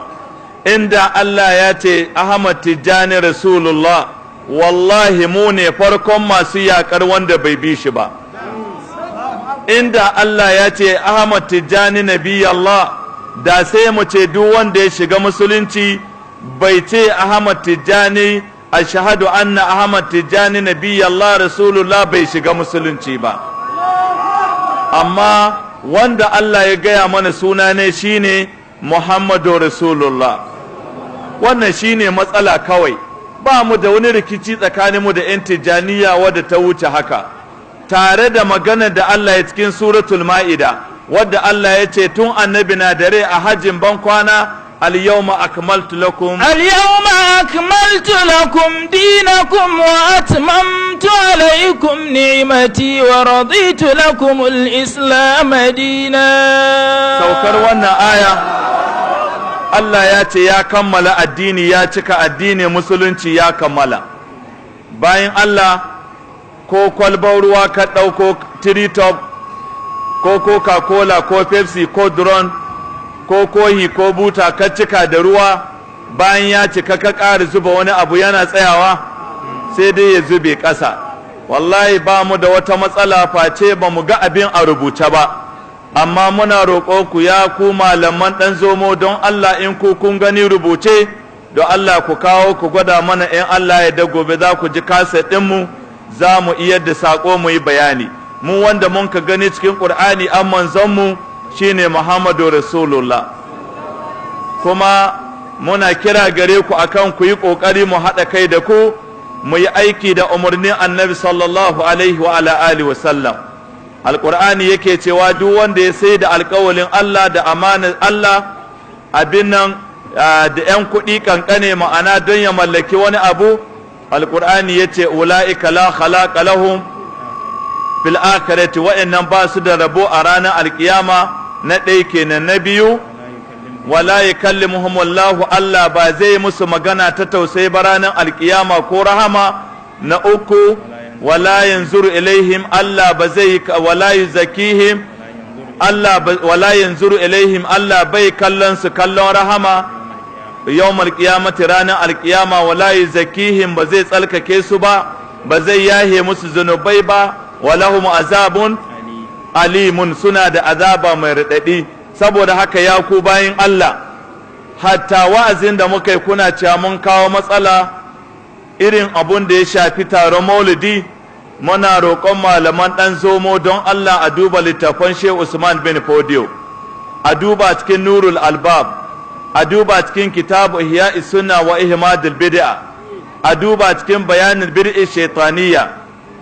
Inda Allah ya ce Ahmad Tijjani Rasulullah, wallahi mu ne farkon masu yakar wanda bai bi shi ba. Inda Allah ya ce Ahmad Tijjani Nabi Allah, da sai mu ce duk wanda ya shiga musulunci bai ce Ahmad Tijjani ashhadu anna ahmad tijani nabiyallah rasulullah bai shiga musulunci ba. Amma wanda Allah ya gaya mana suna ne shine Muhammadu Rasulullah. Wannan shine matsala kawai, ba mu da wani rikici tsakaninmu da 'yan tijaniya wadda ta wuce haka, tare da magana da Allah ya cikin suratul ma'ida wadda Allah ya ce tun annabi na dare a hajjin ban kwana al-yawma akmaltu lakum dinakum wa atmamtu alaykum ni'mati wa raditu lakum al-islam dinan. Saukar wannan aya Allah ya ce ya kammala addini, ya cika addini, musulunci ya kammala. Bayan Allah, ko kwalbar ruwa ka ɗauko tiritop ko coca-cola ko pepsi ko duron ko kohi ko buta ka cika da ruwa, bayan ya cika ka ƙara zuba wani abu yana tsayawa sai dai ya zube ƙasa. Wallahi ba mu da wata matsala face ba mu ga abin a rubuce ba, amma muna roƙo ku ya ku malaman ɗan zomo don Allah in ku kun gani rubuce don Allah ku kawo ku gwada mana, in Allah ya da gobe za ku ji kaset ɗinmu za mu iya da saƙo mu yi bayani. Mu wanda mun ka gani cikin ƙur'ani an manzonmu shine Muhammadu Rasulullah. Kuma muna kira gare ku akan ku yi ƙoƙari mu haɗa kai da ku mu yi aiki da umarnin annabi sallallahu alaihi wa alihi wa sallam. Alƙur'ani yake cewa duk wanda ya sai da alƙawalin Allah da amanar Allah abin nan da 'yan kuɗi kankane ma'ana don ya mallaki wani abu, alƙur'ani ya ce ula'ika la khalaqa lahum fil akhirati, wa'annan ba su da rabo a ranar alƙiyama. Na ɗaya kenan. Na biyu, wala yukallimuhumullahu, Allah ba zai musu magana ta tausayi ba ranar alƙiyama ko rahama. Na uku, wala yanzuru ilaihim, Allah ba zai wala yuzakihim, wala yanzuru ilaihim, Allah bai kallon su kallon rahama. Yawmal qiyamati, ranar alƙiyama, wala yuzakihim, ba zai tsalkake su ba zai yahe musu zunubai ba. Walahum azabun alimun, suna da azaba mai raɗaɗi. Saboda haka ya ku bayin Allah, hatta wa'azin da muka yi kuna cewa mun kawo matsala irin abun da ya shafi taron maulidi, muna roƙon malaman ɗan zomo don Allah a duba littafan Shehu Usman bin Fodio, a duba cikin Nurul Albab, a duba cikin kitabu Ihya'i Sunna wa Ihmadul Bid'a, a duba cikin bayanin bid'i shaytaniyya.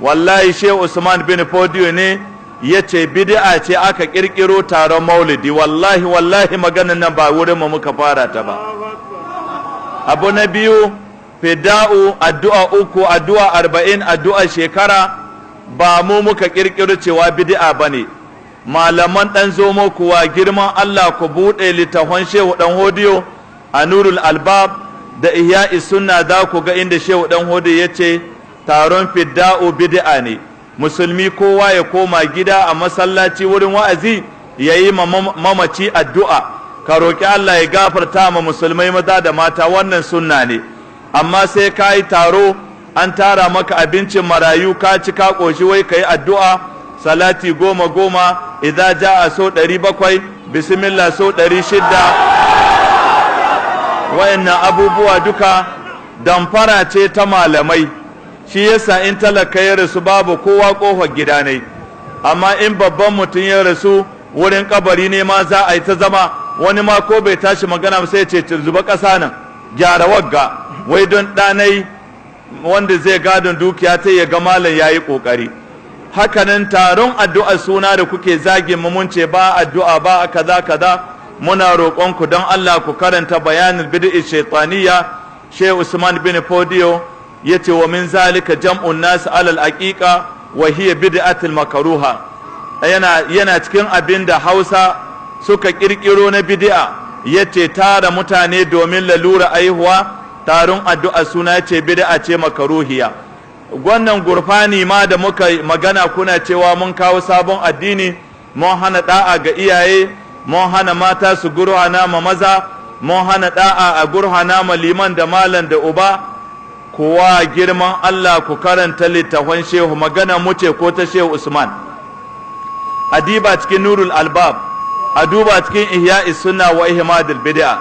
Wallahi Shehu Usman bin Fodio ne ya ce bid'a ce aka kirkiro taron maulidi. Wallahi maganan nan ba wurin mu muka fara ta ba. Abu na biyu, fida'u, addu'a 3, addu'a 40, addu'a shekara, ba mu muka kirkiro cewa bid'a bane. Malaman ɗan zomo kuwa girman Allah ku buɗe littafan Shehu ɗan Hodiyo a Nurul Albab da Ihya'i Sunna, za ku ga inda Shehu ɗan Hodiyo ya ce taron fidda'u bid'a ne. Musulmi kowa ya koma gida a masallaci wurin wa'azi ya yi mamaci addu'a, ka roƙi Allah ya gafarta ma musulmai maza da mata, wannan sunna ne. Amma sai ka yi taro an tara maka abincin marayu ka ci ka ƙoshi wai ka yi addu'a, salati 10 idza ja'a so 700, bismillah so 600. Wayannan abubuwa duka damfara ce ta malamai. Shi yasa in talaka ya rasu babu kowa kofar gida ne, amma in babban mutum ya rasu wurin kabari ne ma za a yi ta zama, wani ma ko bai tashi magana sai ce zuba ƙasa nan gyara wagga, wai don ɗanai wanda zai gadon dukiya ta ya ga malam ya yi ƙoƙari. Hakanan taron addu'a suna da kuke zage mu mun ce ba addu'a ba kaza, muna roƙonku don Allah ku karanta bayanin bid'i shaytaniyya. Shehu Usman bin Fodio yace wa min zalika jam'un nas alal aqiqa wa hiya bid'atul makruha. Yana cikin abin da Hausa suka kirkiro na bid'a, yace tara mutane domin lalura aihuwa, taron addu'a suna yace bid'a ce makruhiya. Wannan gurfani ma da muka magana kuna cewa mun kawo sabon addini, mun hana da'a ga iyaye, mun hana mata su gurhana ma maza, mun hana da'a a gurhana ma liman da malam da uba. Kowa girman Allah ku karanta littafan Shehu, magana mu ce ko ta Shehu Usman. A diba cikin Nurul Albab, a duba cikin Ihya'i Sunna wa Ihmadul Bid'a.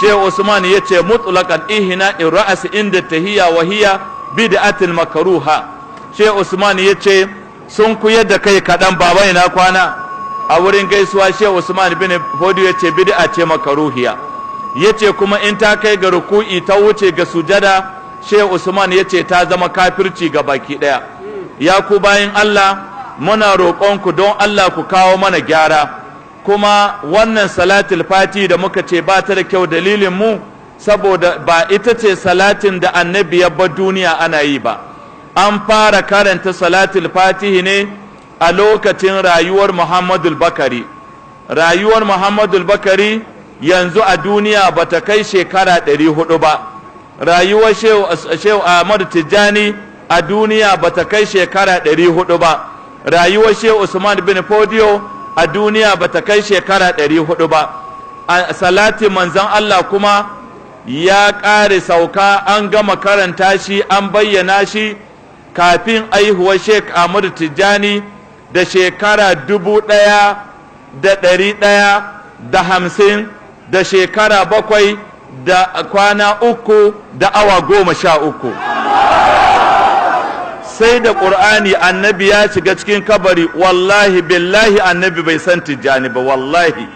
Shehu Usman yace mutlaqan ihna ra'as inda tahiyya wa hiya bid'atul makruha. Shehu Usman yace sun kuyar da kai kadan baba ina kwana a wurin gaisuwa. Shehu Usman bin Fodiyo yace bid'a ce makruhiya. Yace kuma in ta kai ga ruku'i ta wuce ga sujada, Shehu Usman yace ta zama kafirci ga baki daya. Ya ku bayin Allah, muna roƙonku don Allah ku kawo mana gyara. Kuma wannan salatul fati da muka ce ba ta da kyau, dalilin mu saboda ba ita ce salatin da annabi ya bar duniya ana yi ba. An fara karanta salatul fatihi ne a lokacin rayuwar Muhammadul Bakari. Rayuwar Muhammadul Bakari yanzu a duniya ba ta kai shekara 400 ba. Rayuwar Shehu Ahmadu Tijjani a duniya ba ta kai shekara 400 ba. Rayuwar Shehu Usman bin Fodiyo a duniya ba ta kai shekara 400 ba. A salatin manzon Allah kuma ya ƙare sauka, an gama karanta shi, an bayyana shi kafin aihuwar Sheikh Ahmadu Tijjani da shekara 1150 da shekara 7 da kwana 3 da awa 13. Sai da ƙur'ani annabi ya shiga cikin kabari, wallahi billahi annabi bai san Tijjani ba, wallahi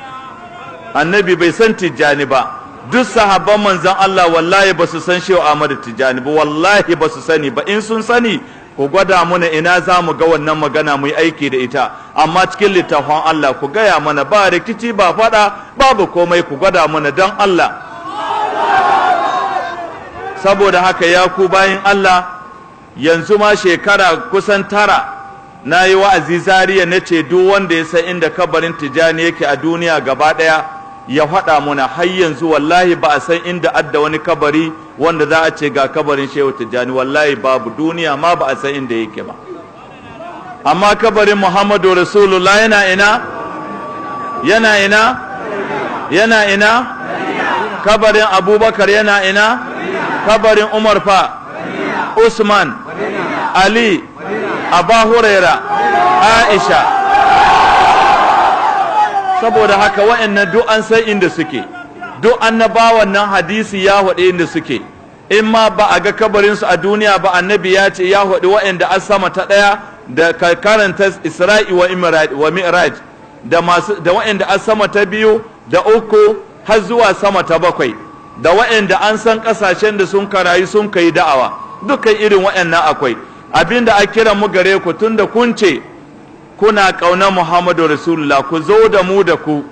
annabi bai san Tijjani ba. Duk sahabban manzon Allah wallahi ba su san Shehu Ahmadu Tijjani ba, wallahi ba su sani ba. In sun sani ku gwada mana ina za mu ga wannan magana mu yi aiki da ita, amma cikin littafin Allah ku gaya mana, ba rikici ba faɗa babu komai, ku gwada mana don Allah. Saboda haka ya ku bayin Allah, yanzu ma shekara kusan 9 na yi wa'azi Zariya na ce duk wanda ya san inda kabarin Tijjani yake a duniya gaba ɗaya ya faɗa muna. Har yanzu wallahi ba a san inda adda wani kabari wanda za a ce ga kabarin Shehu Tijjani, wallahi babu, duniya ma ba a san inda yake ba. Amma kabarin Muhammadu Rasulullah yana ina? Yana ina? Yana ina? Kabarin Abubakar yana ina? Kabarin Umar fa, Usman, Ali, Abu Huraira, Aisha. Saboda haka wa'annan duk an san inda suke, duk annabawan nan hadisi ya haɗe inda suke. In ma ba a ga kabarinsu a duniya ba, annabi ya ce ya haɗe wa'anda an sama ta ɗaya da karanta Isra'i wa Mi'raj, da wa'anda an sama ta 2 da 3 har zuwa sama ta 7, da wa'anda an san ƙasashen da sun karayu sun kai da'awa. Dukkan irin wa'annan akwai. Abinda a kira mu gare ku, tunda kun ce kuna ƙaunar Muhammadu Rasulullah, ku zo da mu da ku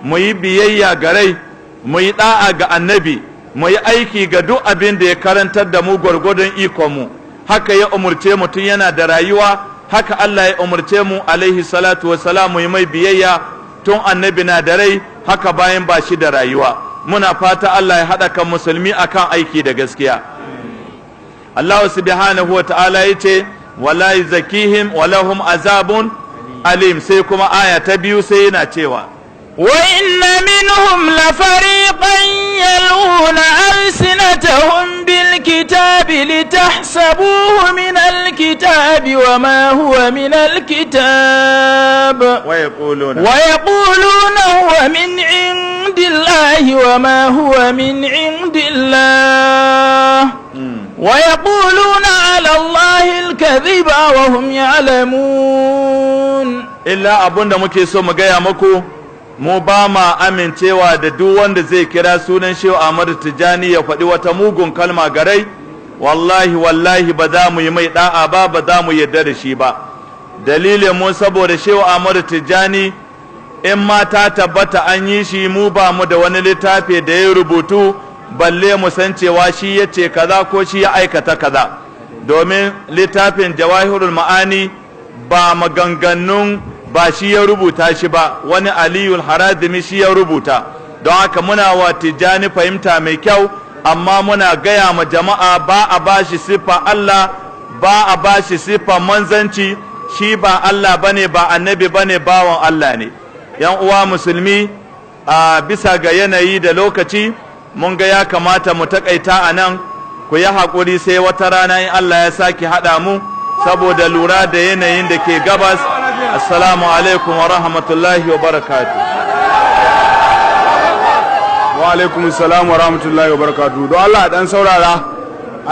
mu yi biyayya ga rai, mu yi ɗa'a ga annabi, mu yi aiki ga duk abin da ya karantar da mu gwargwadon ikonmu. Haka ya umurce mu tun yana da rayuwa, haka Allah ya umurce mu alaihi salatu wassalam mu yi mai biyayya tun annabi na da rai, haka bayan ba shi da rayuwa. Muna fata Allah ya haɗa kan musulmi akan aiki da gaskiya. Allah subhanahu wa ta'ala yace wala yuzakihim wa lahum azabun alim. Sai kuma aya ta 2 sai yana cewa wa inna minhum la fariqan yaluna alsinatahum bil kitabi litahsabuhu min al kitabi wa ma huwa min al kitab wa yaquluna huwa min indillahi wa ma huwa min indillah ويقولون على الله الكذب وهم يعلمون. illa abunda muke so mu gaya muku, mu ba ma amincewa da duk wanda zai kira sunan Shehu Ahmadu Tijjani ya faɗi wata mugun kalma garai. Wallahi ba za mu yi mai da'a ba za mu yarda da shi ba. Dalilin mu saboda Shehu Ahmadu Tijjani in ma ta tabbata an yi shi, mu ba mu da wani littafi da ya rubutu balle mu san cewa shi ya ce kaza ko shi ya aikata kaza. Domin littafin Jawahirul Ma'ani ba maganganun ba shi ya rubuta shi ba, wani Aliyul Harazimi shi ya rubuta. Don haka muna wa Tijjani fahimta mai kyau, amma muna gaya ma jama'a ba a bashi siffa Allah, ba a bashi siffa manzanci, shi ba Allah bane, ba annabi bane, bawan Allah ne. Yan uwa musulmi, a bisa ga yanayi da lokaci mun ga ya kamata mu takaita a nan. Ku yi haƙuri sai wata rana in Allah ya sake haɗa mu, saboda lura da yanayin da ke gabas. Assalamu alaikum wa rahmatullahi wa barakatuh. wa alaikum salam wa rahmatullahi wa barakatuhu. Don Allah a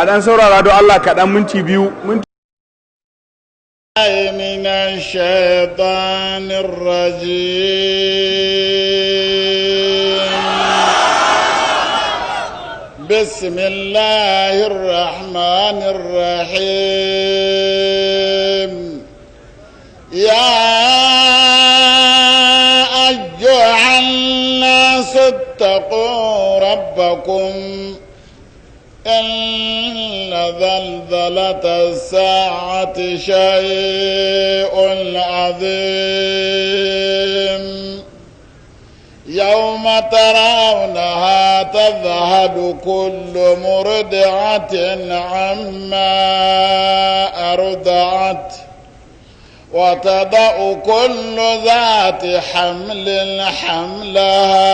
dan saurara don Allah kaɗan minti biyu. من الشيطان الرجيم بسم الله الرحمن الرحيم يا أيها الناس اتقوا ربكم إن زلزلة الساعة شيء عظيم يوم ترونها تذهل كل مرضعة عما أرضعت وتضع كل ذات حمل حملها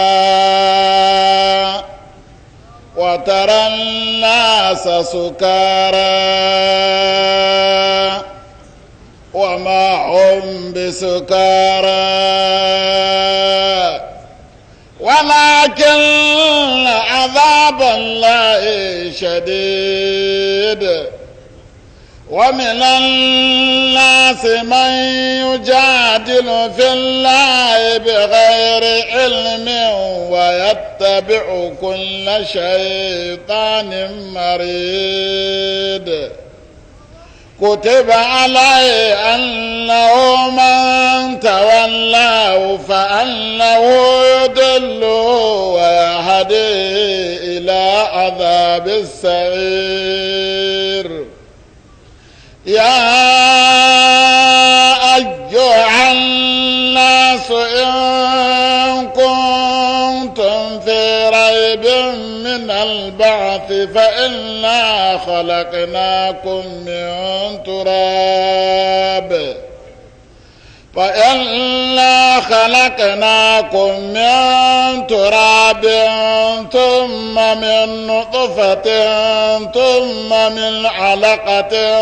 وترى الناس سكارى وما هم بسكارى ولكن عذاب الله شديد ومن الناس من يجادل في الله بغير علم ويتبع كل شيطان مريد كتب عليه أنه من تولاه فأنه يضله ويهدي إلى عذاب السعير يا أيها الناس إن كنتم في ريب من البعث فإنا خلقناكم من تراب ثم من نطفة ثم من علقة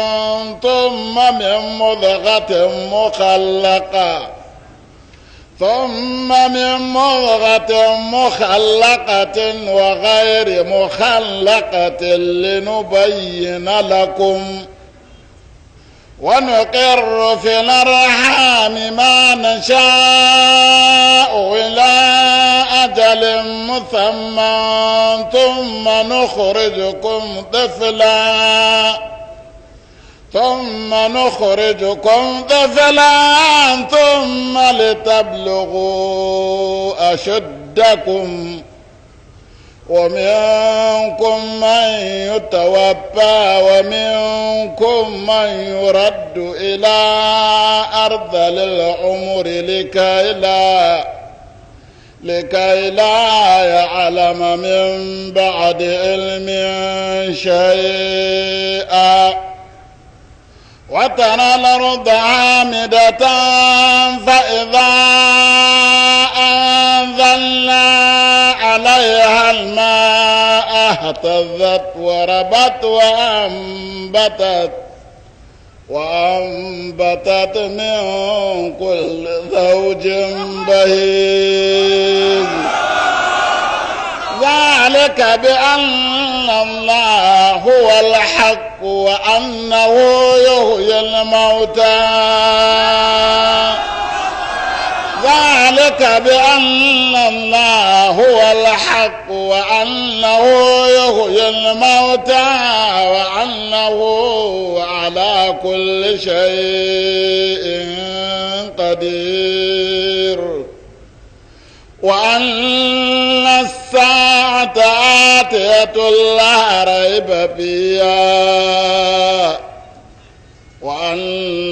ثم من مضغة مخلقة وغير مخلقة لنبين لكم ونقر في الأرحام ما نشاء إلى أجل مسمى ثم نخرجكم طفلا ثم لتبلغوا أشدكم ومنكم من يتوفى ومنكم من يرد إلى أرذل العمر لكي لا يعلم من بعد علم شيئا وترى الأرض عامدة فإذا أنزلنا عليها الماء اهتزت وربت وأنبتت من كل زوج بهيج ذلك بأن الله هو الحق وأنه يحيي الموتى وأنه على كل شيء قدير وأن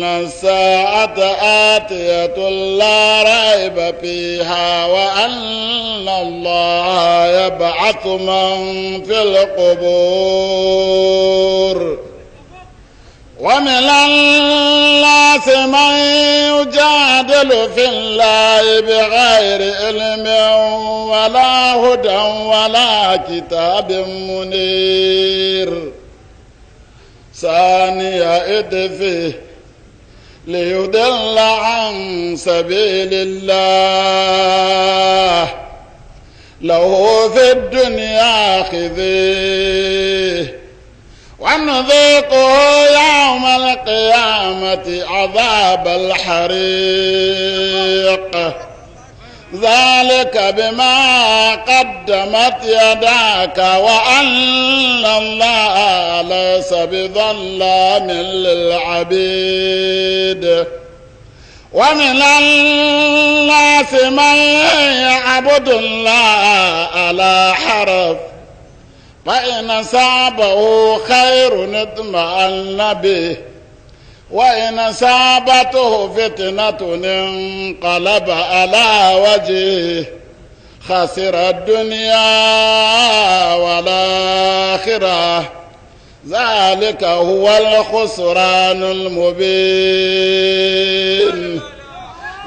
الساعة آتية لا ريب فيها وأن الله يبعث من في القبور ومن الناس من يجادل في الله بغير علم ولا هدى ولا كتاب منير ثاني عطفه ليضل عن سبيل الله له في الدنيا خزي ونذيقه يوم القيامة عذاب الحريق ذلك بما قدمت يداك وأن الله ليس بظلام للعبيد ومن الناس من يعبد الله على حرف فإن أصابه خير اطمأن به وإن أصابته فتنة انقلب على وجهه خسر الدنيا والآخرة ذلك هو الخسران المبين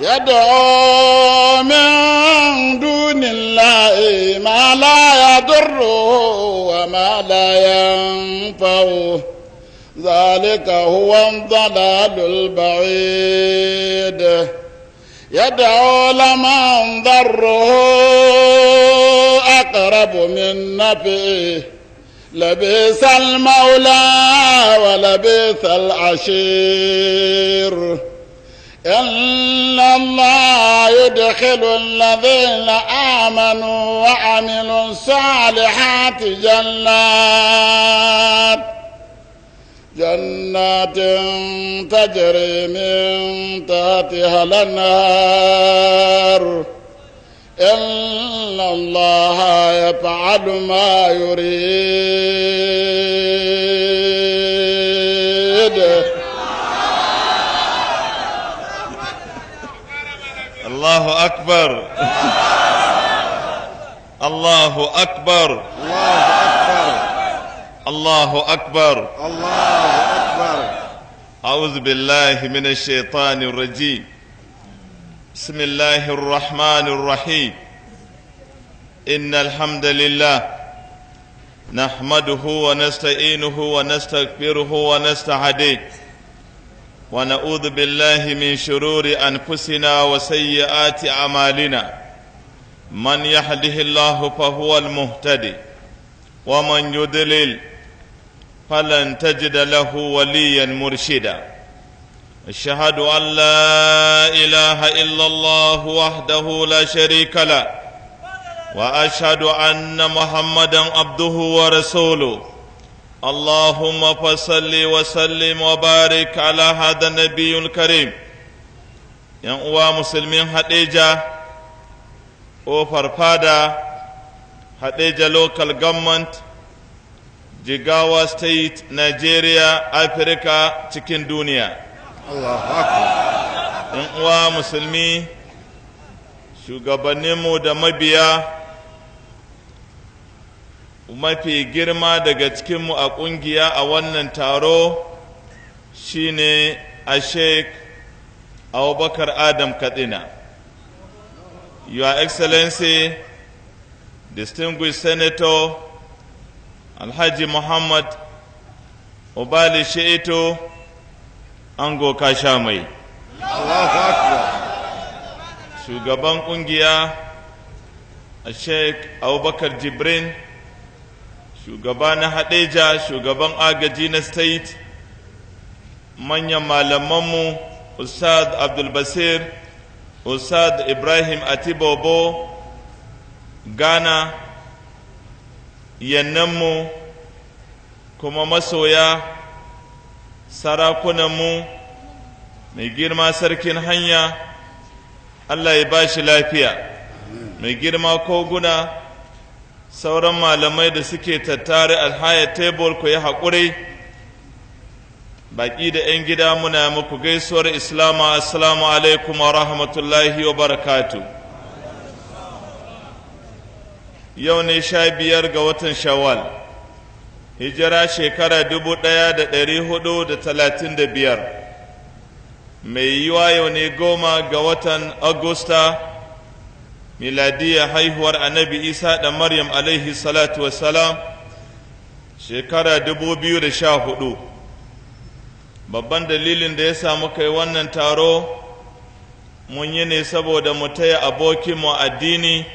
يدعو من دون الله ما لا يضره وما لا ينفعه ذلك هو الضلال البعيد يدعو لمن ضره أقرب من نفعه لبئس المولى ولبئس العشير إن الله يدخل الذين آمنوا وعملوا الصالحات جنات تجري من تحتها الأنهار إن الله يفعل ما يريد. الله أكبر الله أكبر الله أكبر الله أكبر. أعوذ بالله من الشيطان الرجيم. بسم الله الرحمن الرحيم. إن الحمد لله نحمده ونستعينه ونستغفره ونستهديه ونعوذ بالله من شرور أنفسنا وسيئات أعمالنا من يهده الله فهو المهتدي ومن يضلل فلن تجد له وليا مرشدا. أشهد أن لا إله إلا الله وحده لا شريك له وأشهد أن محمدا عبده ورسوله. اللهم فصل وسلم وبارك على هذا النبي الكريم. yan uwa musulmin Hadeja Ofar Fada Hadeja Local Government Jigawa State Nigeria Africa cikin duniya. Allahu Akbar. yan uwa musulmi shugabanninmu da mabiya mafi girma daga cikinmu a ƙungiya a wannan taro shine a Sheikh Abubakar Adam Katsina. Your Excellency, Distinguished Senator Alhaji Muhammad Obali Sheito Ango Kashamai. Allahu Akbar. Shugaban ƙungiya a Sheikh Abubakar Jibrin, shugaba na Hadeja, shugaban agaji na state, manyan malamanmu Ustad Abdul Basir, Ustad Ibrahim Atibobo, Ghana, yannanmu kuma masoya, sarakunanmu, mai girma sarkin hanya, Allah ya ba shi lafiya, mai girma koguna, sauran malamai da suke tattare alhaya tebur ku yi haƙuri, baƙi da 'yan gida muna muku gaisuwar islama. Assalamu alaikum wa rahmatullahi wa barakatu. Yau ne 15 ga watan Shawwal, hijira shekara 1435, mai yiwa yau ne 10 ga watan Agusta, miladiya haihuwar annabi Isa da Maryam alaihi salatu wassalam, shekara 2014. Babban dalilin da ya samu kai wannan taro mun yi ne saboda mu taya abokinmu addini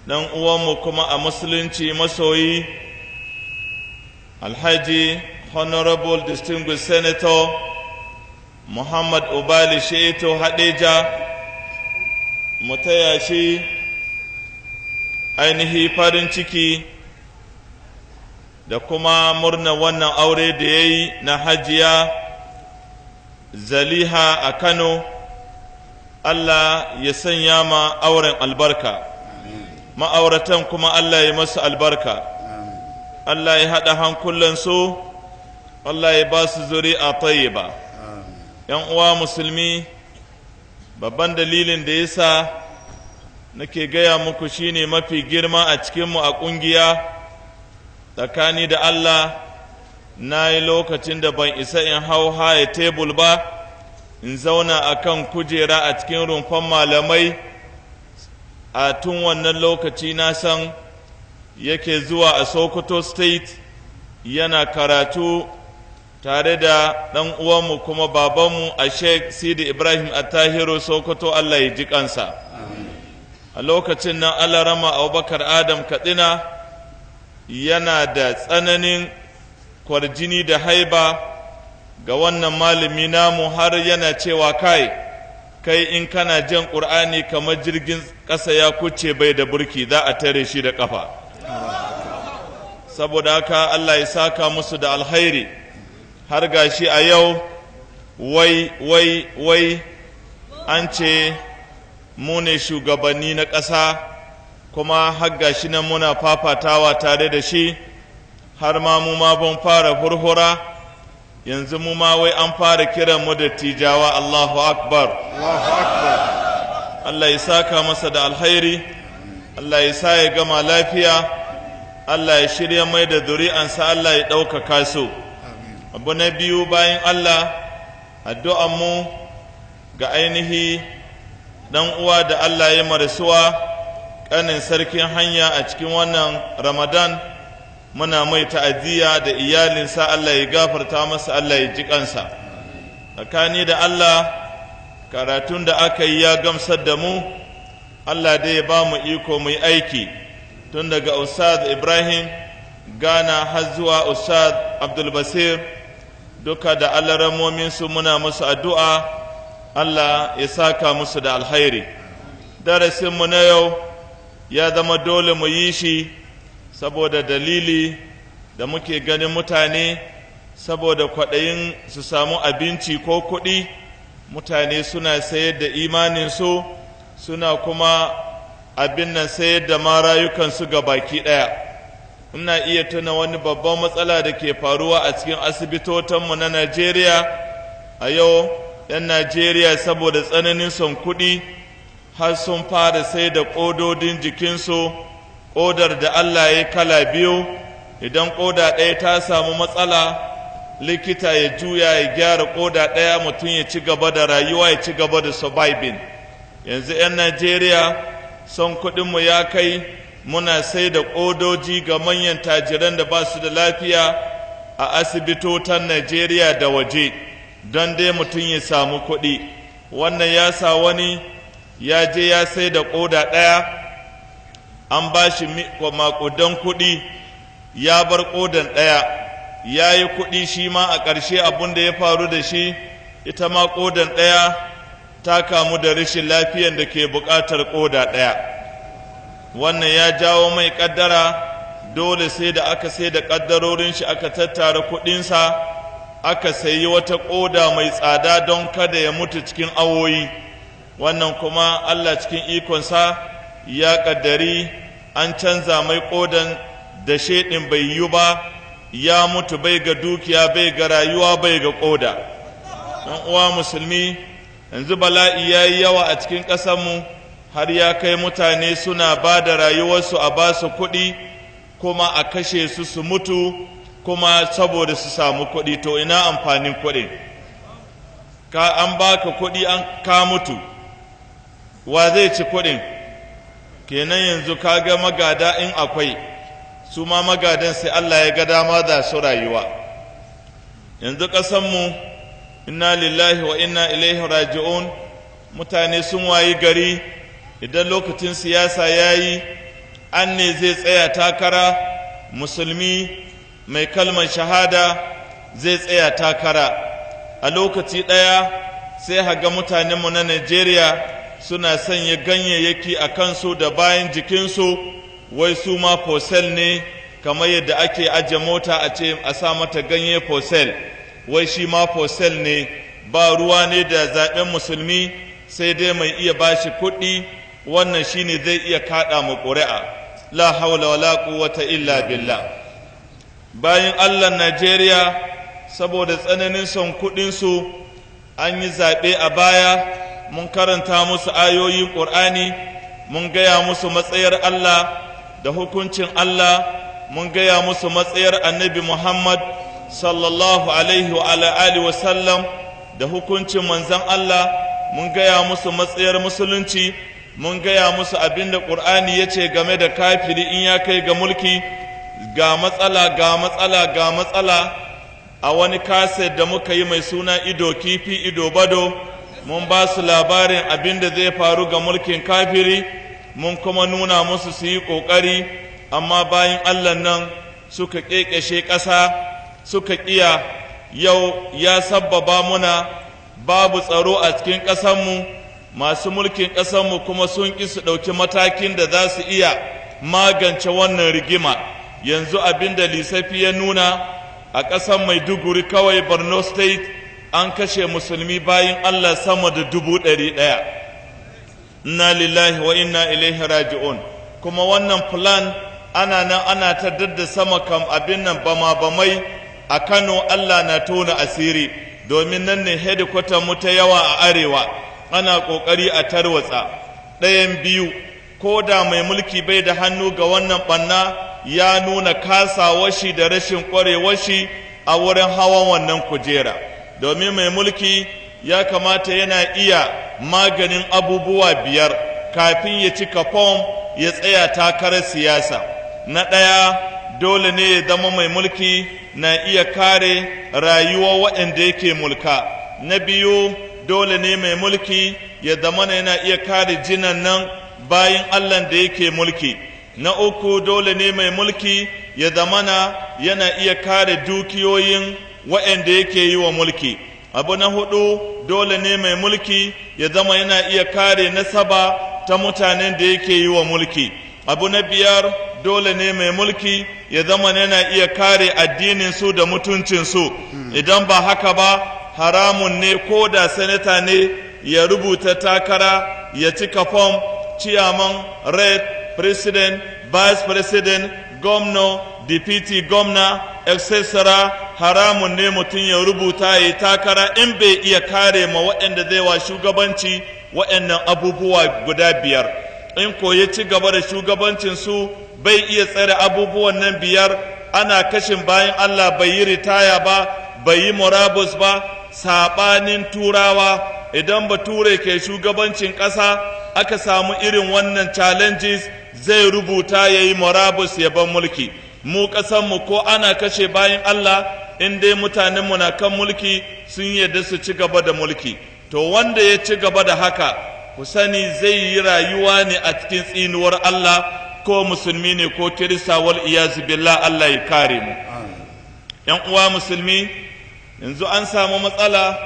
ɗan uwanmu kuma a musulunci masoyi Alhaji Honorable Distinguished Senator Muhammad Ubali Sheto Hadeja, mu taya shi ainihi farin ciki da kuma murna wannan aure da ya yi na Hajiya Zaliha a Kano. Allah ya sanya ma auren albarka, ma'auratan kuma Allah ya masu albarka, Allah ya haɗa hankulansu, Allah ya ba su zuri'a tayyiba. ‘Yan uwa musulmi, babban dalilin da ya sa nake gaya muku shine mafi girma a cikinmu a ƙungiya, tsakani da Allah na yi lokacin da ban isa in hau haya tebul ba, in zauna a kan kujera a cikin rumfan malamai. A tun wannan lokaci na san yake zuwa a Sokoto State yana karatu tare da ɗan uwanmu kuma babanmu a Sheikh Sidi Ibrahim Attahiru Sokoto, Allah ya ji kansa. A lokacin nan Alarama Abubakar Adam Katsina yana da tsananin kwarjini da haiba ga wannan malami namu, har yana cewa kai in kana jan ƙur'ani kamar jirgin ƙasa ya kuce bai da burki, za a tare shi da ƙafa. Saboda haka Allah ya saka musu da alkhairi, har gashi a yau wai an ce mu ne shugabanni na ƙasa, kuma har gashi nan muna fafatawa tare da shi, har ma mu ma ban fara hurhura, yanzu mu ma wai an fara kiran mu da tijawa. Allahu akbar, Allahu akbar. Allah ya saka masa da alkhairi, Allah ya sa ya gama lafiya, Allah ya shirya mai da zuri'ansa, Allah ya ɗaukaka su. Abu na biyu, bayan Allah, addu'anmu ga ainihi ɗan uwa da Allah ya marasuwa, ƙanin sarkin hanya a cikin wannan Ramadan, muna mai ta'aziyya da iyalinsa, Allah ya gafarta masa, Allah ya ji kansa. Tsakani da Allah, karatun da aka yi ya gamsar da mu, Allah dai ya ba mu iko mu yi aiki, tun daga Ustaz Ibrahim Gana har zuwa Ustaz Abdul Basir, duka da alaramominsu muna musu addu'a, Allah ya saka musu da alkhairi. Darasinmu na yau ya zama dole mu yi shi saboda dalili da muke ganin mutane, saboda kwaɗayin su samu abinci ko kuɗi, mutane suna sayar da imaninsu, suna kuma abin nan sayar da ma rayukansu ga baki ɗaya. Ina iya tuna wani babban matsala da ke faruwa a cikin asibitotanmu na Najeriya a yau. 'Yan Najeriya saboda tsananin son kuɗi har sun fara sai da ƙododin jikinsu, ƙodar da Allah ya kala biyu. Idan ƙoda ɗaya ta samu matsala, likita ya juya ya gyara ƙoda ɗaya, mutum ya ci gaba da rayuwa, ya ci gaba da surviving. Yanzu 'yan Najeriya son kuɗinmu ya kai muna sai da ƙodoji ga manyan tajiran da ba su da lafiya a asibitotan Najeriya da waje, don dai mutum ya samu kuɗi. Wannan ya sa wani ya je ya sai da ƙoda ɗaya, an ba shi maƙudan kuɗi, ya bar ƙodan ɗaya, ya yi kuɗi shi ma. A ƙarshe abin da ya faru da shi, ita ma ƙodan ɗaya ta kamu da rashin lafiyan da ke buƙatar ƙoda ɗaya. Wannan ya jawo mai ƙaddara, dole sai da aka sai da ƙaddarorin shi, aka tattara kuɗinsa, aka sayi wata ƙoda mai tsada don kada ya mutu cikin awoyi. Wannan kuma Allah cikin ikonsa ya ƙaddari an canza mai ƙodan da sheɗin bai yi ba, ya mutu, bai ga dukiya, bai ga rayuwa, bai ga ƙoda. ɗan uwa musulmi, yanzu bala'i ya yi yawa a cikin ƙasarmu, har ya kai mutane suna ba da rayuwarsu a ba su kuɗi, kuma a kashe su su mutu, kuma saboda su samu kuɗi. To ina amfanin kuɗi? An baka kuɗi ka mutu, wa zai ci kuɗin? Kenan yanzu ka ga magada, in akwai su ma magadan sai Allah ya ga dama da su rayuwa. Yanzu ƙasanmu, inna lillahi wa inna ilaihi raji'un, mutane sun wayi gari, idan lokacin siyasa ya yi an ne zai tsaya takara, musulmi mai kalmar shahada zai tsaya takara. A lokaci ɗaya sai haga mutanenmu na Najeriya suna sanya ganyayyaki a kansu da bayan jikinsu, wai su ma fosel ne, kamar yadda ake aje mota a ce a sa mata ganye fosel, wai shi ma fosel ne. Ba ruwa ne da zaɓen musulmi, sai dai mai iya bashi kuɗi, wannan shine zai iya kaɗa mu ƙuri'a. La haula wala quwwata illa billah. Bayan Allah Najeriya saboda tsananin son kuɗinsu an yi zaɓe a baya, mun karanta musu ayoyin ƙur'ani, mun gaya musu matsayar Allah da hukuncin Allah, mun gaya musu matsayar annabi Muhammad sallallahu alaihi wa alihi wa sallam da hukuncin manzon Allah, mun gaya musu matsayar musulunci, mun gaya musu abinda Qur'ani yace game da kafiri in ya kai ga mulki. Ga matsala a wani kaset da muka yi mai suna ido kifi ido bado, mun ba su labarin abinda zai faru ga mulkin kafiri, mun kuma nuna musu su yi ƙoƙari, amma bayan Allah nan suka ƙeƙashe ƙasa, suka ƙiya. Yau ya sabbaba muna babu tsaro a cikin ƙasanmu, masu mulkin ƙasanmu kuma sun ƙi su ɗauki matakin da za su iya magance wannan rigima. Yanzu abin da lissafi ya nuna a ƙasar Maiduguri kawai Borno State an kashe musulmi bayan Allah sama da 100,000. Inna lillahi wa inna ilaihi raji'un. Kuma wannan plan ana nan ana ta daddasa makam abin nan bama-bamai a Kano. Allah na tona asiri domin nan ne headquarter mu ta yawa a arewa. Ana ƙoƙari a tarwatsa. Ɗayan biyu, ko da mai mulki bai da hannu ga wannan ɓanna, ya nuna kasawar shi da rashin ƙwarewar shi a wurin hawan wannan kujera. Domin mai mulki ya kamata yana iya maganin abubuwa 5 kafin ya cika fom ya tsaya takarar siyasa. Na ɗaya, dole ne ya zama mai mulki na iya kare rayuwar waɗanda yake mulka. Na biyu, dole ne mai mulki ya zama yana iya kare jinan nan bayan Allah da yake mulki. Na uku, dole ne mai mulki ya zamana yana iya kare dukiyoyin waɗanda yake yi wa mulki. Abu na hudu, dole ne mai mulki ya zama yana iya kare nasaba ta mutanen da yake yi wa mulki. Abu na 5, dole ne mai mulki ya zama yana iya kare addinin su da mutuncin su. Idan ba haka ba, haramun ne ko da sanata ne ya rubuta takara ya cika fom, chairman, red, president, vice president, gwamna, deputy gwamna, etc. Haramun ne mutum ya rubuta ya takara in bai iya kare ma waɗanda zai wa shugabanci waɗannan abubuwa guda 5. In ko ya ci gaba da shugabancinsu bai iya tsare abubuwan nan 5, ana kashin bayan Allah bai yi ritaya ba, bai yi murabus ba. Saɓanin turawa, idan bature ke shugabancin ƙasa aka samu irin wannan challenges, zai rubuta ya yi murabus ya ban mulki. Mu ƙasanmu ko ana kashe bayan Allah, in dai mutanenmu na kan mulki sun yarda su ci gaba da mulki. To wanda ya ci gaba da haka, ku sani zai yi rayuwa ne a cikin tsinuwar Allah, ko musulmi ne ko kirista, wal iyazu billah. Allah ya kare mu. ‘Yan uwa musulmi, yanzu an samu matsala,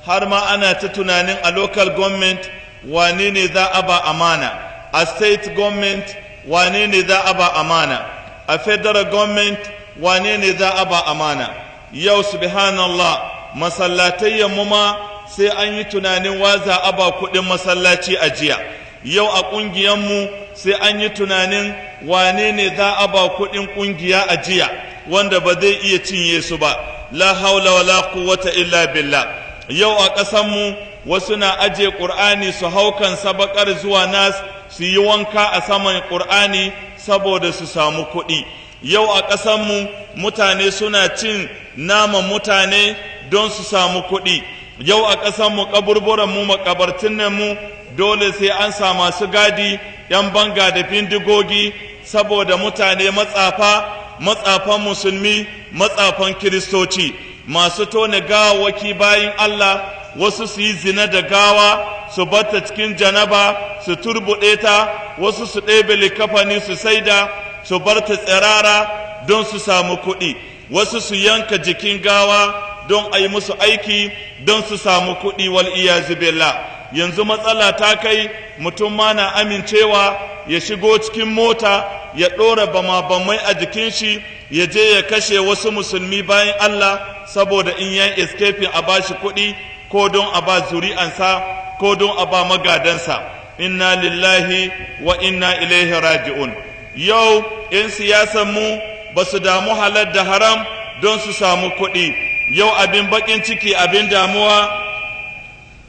har ma ana ta tunanin a local government wane ne za a ba amana, a state government wane ne za a ba amana, a federal government wane ne za a ba amana. Yau subhanallah, masallatayyan mu ma sai an yi tunanin wa za a ba kuɗin masallaci a jiya. Yau a ƙungiyanmu sai an yi tunanin wane ne za a ba kuɗin ƙungiya a jiya, wanda ba zai iya cinye su ba. La haula wala quwwata illa billah. Yau a ƙasanmu wasu na aje ƙur'ani su haukan sabakar zuwa nas su yi wanka a saman ƙur'ani saboda su samu kuɗi. Yau a ƙasanmu mutane suna cin naman mutane don su samu kuɗi. Yau a ƙasanmu kaburburanmu makabartunanmu dole sai an sa masu gadi, 'yan banga da bindigogi, saboda mutane matsafan musulmi, matsafan kiristoci, masu tone gawawwaki bayin Allah, wasu su yi zina da gawa, su batta cikin janaba, su turbuɗe ta, wasu su ɗebe likafani su saida su bar ta tsirara don su samu kuɗi, wasu su yanka jikin gawa don a yi musu aiki don su samu kuɗi, wal iyazu billah. Yanzu matsala ta kai mutum ma na amincewa ya shigo cikin mota ya ɗora bama-bamai a jikin shi ya je ya kashe wasu musulmi bayan Allah saboda in yan escaping a bashi kuɗi ko don a ba zuri'ansa ko don a ba magadansa. Inna lillahi wa inna ilaihi raji'un. Yau 'yan siyasan mu ba su damu halal da haram don su samu kuɗi. Yau abin baƙin ciki, abin damuwa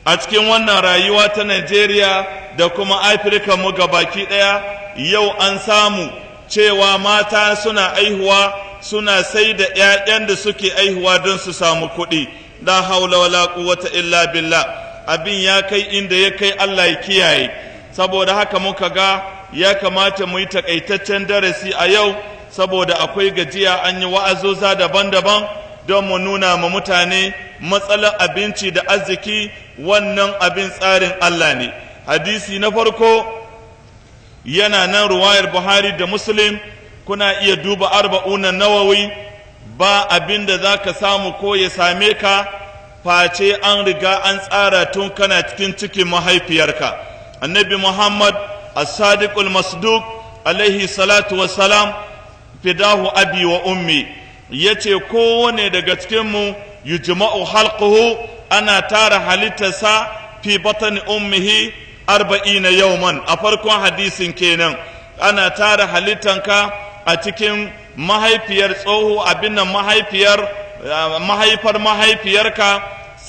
a cikin wannan rayuwa ta Najeriya da kuma Afirka mu gabaki ɗaya, yau an samu cewa mata suna aihuwa suna sai da ‘ya'yan da suke aihuwa don su samu kuɗi. La haula wala quwwata illa billah. Abin ya kai inda ya kai, Allah ya kiyaye. Saboda haka muka ga ya kamata mu yi takaitaccen darasi a yau, saboda akwai gajiya, an yi wa'azoza daban-daban don mu nuna ma mutane matsalar abinci da arziki, wannan abin tsarin Allah ne. Hadisi na farko yana nan ruwayar Buhari da Muslim, kuna iya duba arba'unan Nawawi. Ba abin da za ka samu ko ya same ka face an riga an tsara tun kana cikin mahaifiyarka. Annabi Muhammad as-Sadiqul Masduq alaihi salatu wassalam, fidahu abi wa ummi, yace kowane daga cikinmu yujma'u halquhu, ana tara halittarsa fi batni ummihi 40 yawman. A farkon hadisin kenan, ana tara halittanka a cikin mahaifiyar tsoho, abin nan mahaifar mahaifiyarka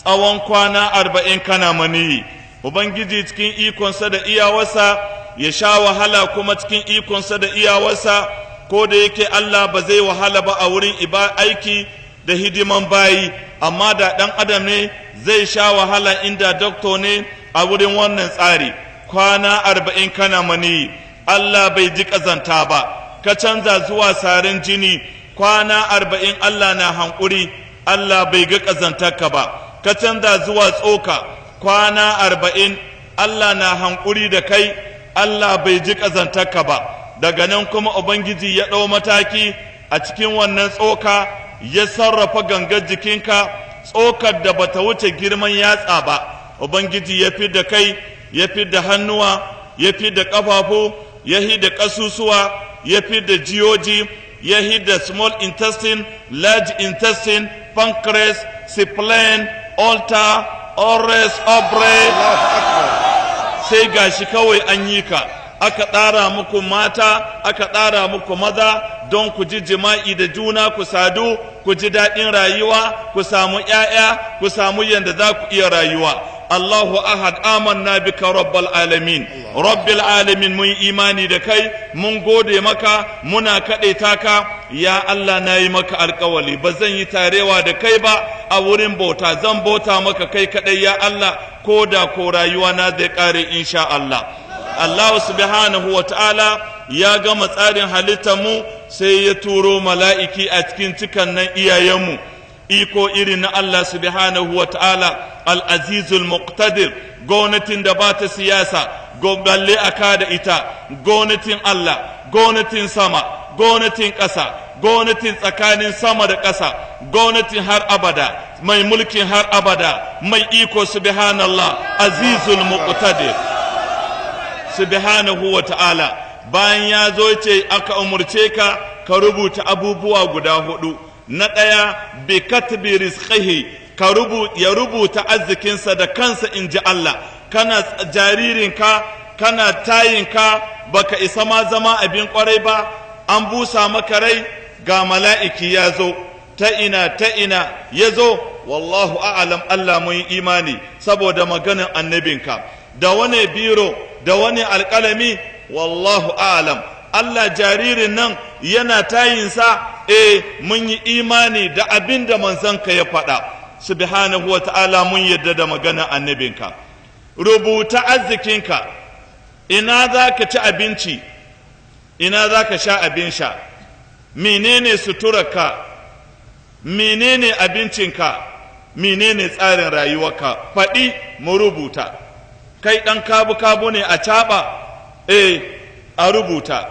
tsawon kwana 40 kana maniyi. Ubangiji cikin ikonsa da iyawarsa ya sha wahala, kuma cikin ikonsa da iyawarsa, ko da yake Allah ba zai wahala ba a wurin aiki da hidiman bayi, amma da ɗan adam ne zai sha wahala inda doktor ne a wurin wannan tsari. Kwana 40 kana maniyi, Allah bai ji ƙazanta ba, ka canza zuwa sarin jini, kwana 40 Allah na hankuri, Allah bai ga ƙazantarka ba. Ka canza zuwa tsoka, kwana 40 Allah na hankuri da kai, Allah bai ji ƙazantarka ba. Daga nan kuma Ubangiji ya ɗau mataki a cikin wannan tsoka, ya sarrafa gangar jikinka, tsokar da bata wuce girman yatsa ba. Ubangiji ya fi da kai, ya fi da hannuwa, ya fi da ƙafafu, ya fi da ƙasusuwa, ya fi da jiyoji, ya fi da small intestine, large intestine, pancreas, spleen, aorta, ores, ovaries. Sai gashi kawai an yi ka, aka ɗara muku mata, aka ɗara muku maza don ku ji jima'i da juna, ku sadu, ku ji daɗin rayuwa, ku samu ‘ya'ya, ku samu yadda za ku iya rayuwa. Allahu ahad, amanna bika rabbal alamin. Rabbil alamin, mun imani da kai, mun gode maka, muna kaɗaita ka. Ya Allah, na yi maka alƙawali, ba zan yi tarewa da kai ba a wurin bauta, zan bauta maka kai kaɗai ya Allah, ko da ko rayuwa na zai ƙare insha Allah. Allah subhanahu wa ta'ala ya gama tsarin halittarmu, sai ya turo mala'iki a cikin cikan nan iyayenmu. Iko irin na Allah subhanahu wa ta'ala, al'azizul muqtadir, gwamnatin da ba ta siyasa, balle a kada ita, gwamnatin Allah, gwamnatin sama, gwamnatin ƙasa, gwamnatin tsakanin sama da ƙasa, gwamnatin har abada, mai mulkin har abada, mai iko subhanallah, azizul muqtadir subhanahu wa ta'ala. Bayan ya zo ce aka umurce ka rubuta abubuwa guda 4. Na ɗaya, bi katbi rizqihi, ya rubuta arzikinsa da kansa, in ji Allah. Kana jaririnka, kana tayinka, baka isa ma zama abin kwarai ba, an busa maka rai, ga mala'iki ya zo. Ta ina ya zo, wallahu a'alam, Allah mun imani saboda maganin annabinka. Da wani biro, da wani alƙalami, wallahu a'alam. Allah jaririn nan yana tayinsa, mun yi imani da abin da manzanka ya faɗa. Subhanahu wa ta'ala, mun yadda da maganar annabinka. Rubuta arzikinka, ina za ka ci abinci, ina za ka sha abin sha, menene suturarka, menene abincinka, menene tsarin rayuwarka, faɗi mu rubuta. Kai ɗan kabu-kabu ne a caɓa, a rubuta.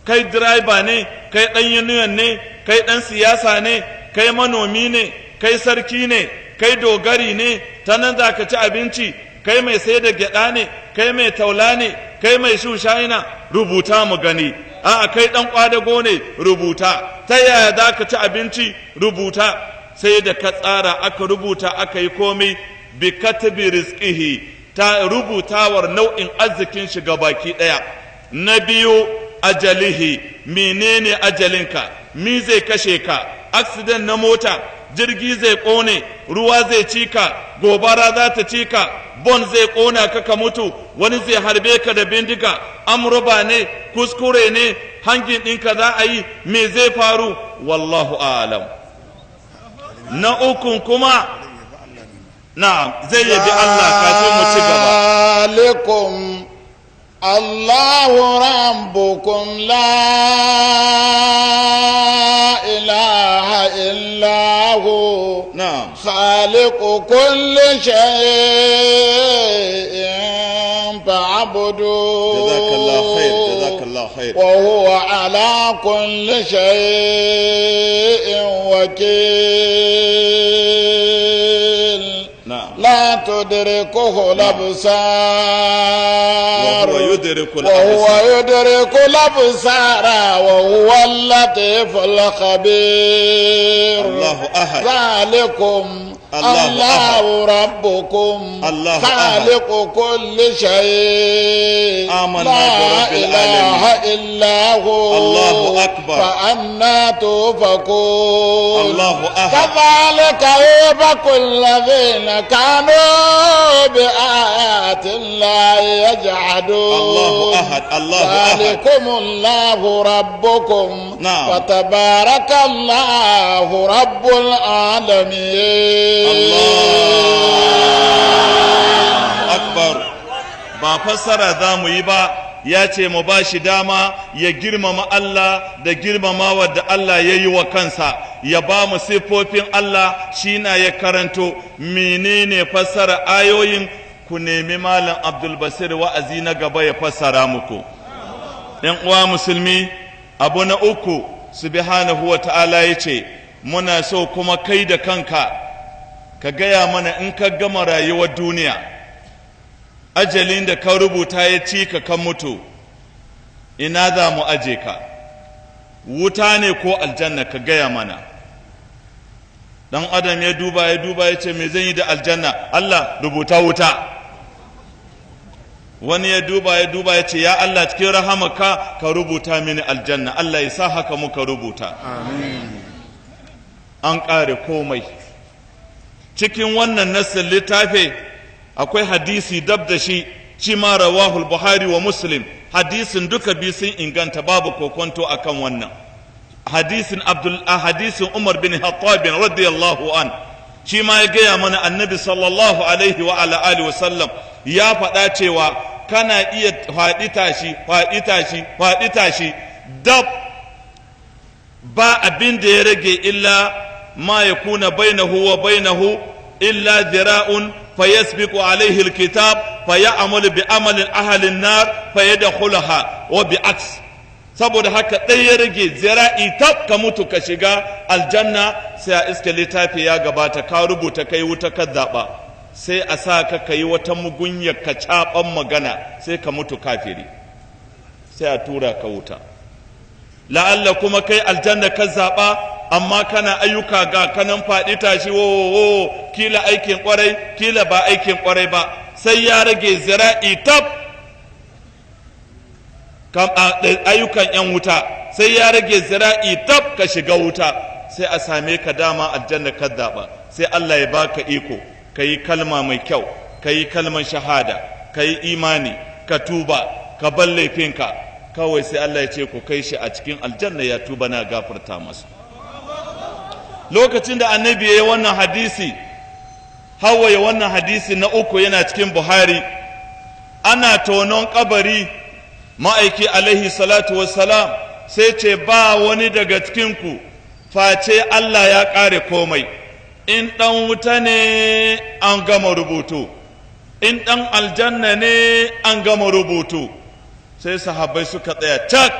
Kai direba ne, kai ɗan union ne, kai ɗan siyasa ne, kai manomi ne, kai sarki ne, kai dogari ne, ta nan za ka ci abinci, kai mai sai da gyaɗa ne, kai mai taula ne, kai mai shushaina, rubuta mu gani. A'a kai ɗan ƙwadago ne, rubuta. Ta yaya za ka ci abinci, rubuta. Sai da ka tsara aka rubuta aka yi komai bi katabi rizqihi, ta rubutawar nau'in arzikin shi baki ɗaya. Na biyu ajalihi, menene ajalinka, mi zai kashe ka, accident na mota, jirgi zai ƙone, ruwa zai cika, gobara za ta cika, bon zai ƙona ka ka mutu, wani zai harbe ka da bindiga, amruba ne, kuskure ne, hangin ɗinka za a yi, me zai faru, wallahu a'lam. Na ukun kuma na zai yabi Allah kafin mu ci gaba. Zalikum Allahu rabbukum la ilaha illahu Na'am. khaliqu kulli shay'in fa'budu. Jazakallahu khair, jazakallahu khair. وهو على كل شيء وكيل. نعم. لا تدركه الأبصار وهو يدرك الأبصار وهو اللطيف الخبير. الله أحد. ذلكم الله الله ربكم الله خالق كل شيء آمنا لا برب إله إلا هو. الله أكبر. فأنا توفكون. الله أحد. كذلك يوفك الذين كانوا بآيات الله يجحدون. الله أحد. الله أحد. ذلكم الله ربكم. نعم. فتبارك الله رب العالمين. Allah akbar. Ba fassara za mu yi ba, ya ce mu ba shi dama ya girmama Allah da girmama da Allah ya yi wa kansa, ya ba mu siffofin Allah shi na ya karanto. Menene fassara ayoyin? Ku nemi Malam Abdul Basir wa'azi na gaba ya fassara muku. ‘Yan uwa musulmi, abu na uku, subhanahu wa ta'ala ya ce, muna so kuma kai da kanka ka gaya mana in ka gama rayuwar duniya, ajalin da ka rubuta ya ci ka kan mutu, ina za mu aje ka, wuta ne ko aljanna, ka gaya mana. Dan adam ya duba ya ce me zan yi da aljanna? Allah, rubuta wuta. Wani ya duba ya ce ya Allah cikin rahamaka ka rubuta mini aljanna. Allah ya sa haka muka rubuta. Amin. An ƙare komai. Cikin wannan nassin littafi akwai hadisi dab da shi ma rawahul Buhari wa Muslim. Hadisin duka biyu sun inganta, babu kokonto akan wannan. Hadisin hadisin Umar bin Khattab radiyallahu an, shi ma ya gaya mana annabi sallallahu alaihi wa ala alihi wa sallam ya faɗa cewa kana iya faɗi tashi dab ba abin da ya rage illa ma yakuna bainahu wa bainahu illa dhira'un fayasbiqu alayhi alkitab fayamalu bi amali ahli an-nar fayadkhulaha wa bi aks. Saboda haka ɗaya ya rage zira'i tab ka mutu ka shiga aljanna, sai a iska littafi ya gabata ka rubuta kai wuta ka zaɓa, sai a sa ka yi wata mugunyar ka caɓan magana sai ka mutu kafiri, sai a tura ka wuta. La'alla kuma kai aljanna ka zaɓa, amma kana ayyuka ga kanan faɗi tashi wo kila aikin ƙwarai kila ba aikin ƙwarai ba, sai ya rage zira'i tab ayyukan 'yan wuta, sai ya rage zira'i tab ka shiga wuta, sai a same ka dama aljanna ka zaɓa, sai Allah ya baka iko ka yi kalma mai kyau, ka yi kalman shahada, ka yi imani, ka tuba, ka bar laifinka, kawai sai Allah ya ce ku kai shi a cikin aljanna, ya tuba na gafarta masa. Lokacin da annabi ya yi wannan hadisi, hawaye wannan hadisi na uku yana cikin Buhari, ana tonon kabari, ma'aiki alaihi salatu wassalam sai ce ba wani daga cikinku face Allah ya ƙare komai. In ɗan wuta ne an gama rubutu, in ɗan aljanna ne an gama rubutu. sai sahabbai suka tsaya cak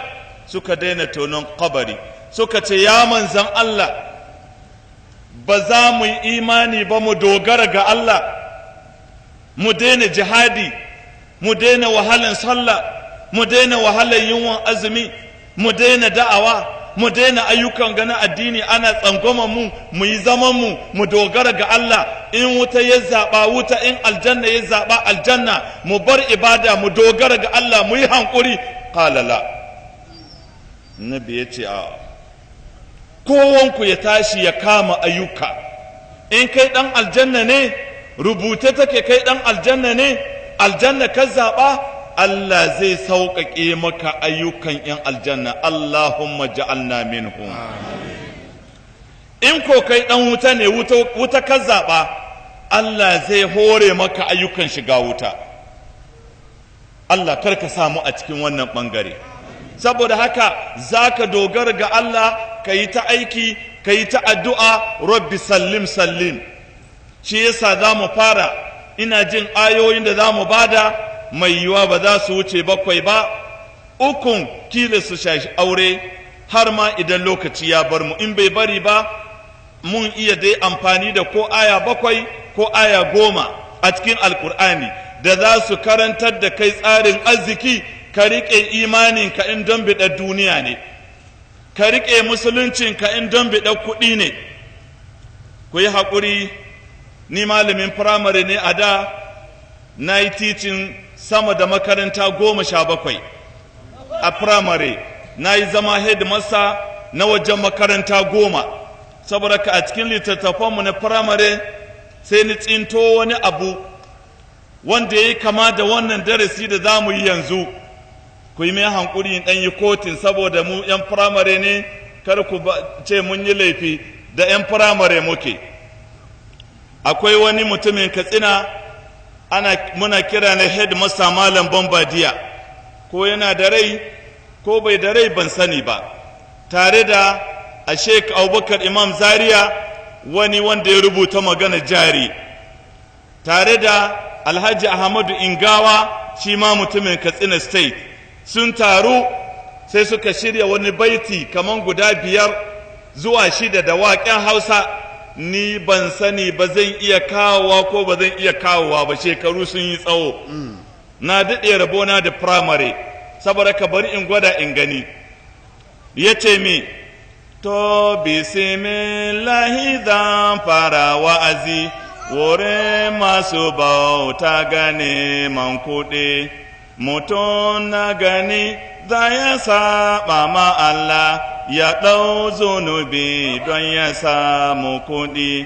suka daina tonon kabari suka ce ya manzan Allah ba za mu yi imani ba mu dogara ga Allah mu daina jihadi mu daina wahalan sallah mu daina wahalan yunwan azumi mu daina da'awa mu daina ayyukan gana addini ana tsangwama mu yi zaman mu dogara ga Allah in wuta ya zaba wuta in aljanna ya zaba aljanna mu bar ibada mu dogara ga Allah mu yi hankuri qala la nabi yace a kowanku ya tashi ya kama ayyuka in kai dan aljanna ne rubuce take kai dan aljanna ne aljanna ka zaba Allah zai sauƙaƙe maka ayyukan ‘yan aljanna, Allahumma ja'alna minhum. In ko kai ɗan wuta ne, wuta ka zaɓa, Allah zai hore maka ayyukan shiga wuta. Allah karka samu a cikin wannan ɓangare. Saboda haka za ka dogara ga Allah, ka yi ta aiki, ka yi ta addu'a, Rabbi sallim sallim. Shi yasa za mu fara, ina jin ayoyin da za mu bada, mai yiwa ba za su wuce 7 ba, 3 kila su shashi aure har ma idan lokaci ya bar mu in bai bari ba mun iya dai amfani da ko aya 7 ko aya 10 a cikin alkur'ani da za su karantar da kai tsarin arziki ka riƙe imaninka in don biɗar duniya ne ka riƙe musuluncinka in don biɗar kuɗi ne. Ku yi haƙuri, ni malamin firamare ne a da na yi titin sama da makaranta 17 a firamare, na yi zama headmaster na wajen makaranta 10. Saboda ka a cikin littattafanmu na firamare sai ni tsinto wani abu wanda ya yi kama da wannan darasi da za mu yi yanzu. Ku yi mai hankuri in ɗan yi kotin saboda mu 'yan firamare ne, kar ku ce mun yi laifi da 'yan firamare muke. Akwai wani mutumin Katsina muna kira na headmaster Malam Bombadiya, ko yana da rai ko bai da rai ban sani ba, tare da a Sheikh Abubakar Imam Zaria wani wanda ya rubuta magana jari, tare da Alhaji Ahmadu Ingawa shi ma mutumin Katsina State. Sun taru sai suka shirya wani baiti kaman guda 5 zuwa 6 da waƙen Hausa. Ni ban sani ba zan iya kawowa ko ba zan iya kawowa ba, shekaru sun yi tsawo. Na daɗe rabona da firamare, saboda ka bari in gwada in gani. Ya ce mi, to bismillahi zan fara wa'azi, wurin masu bauta gane man kuɗi, mutum na gani za ya saba ma Allah ya ɗau zunubi don ya samu kuɗi.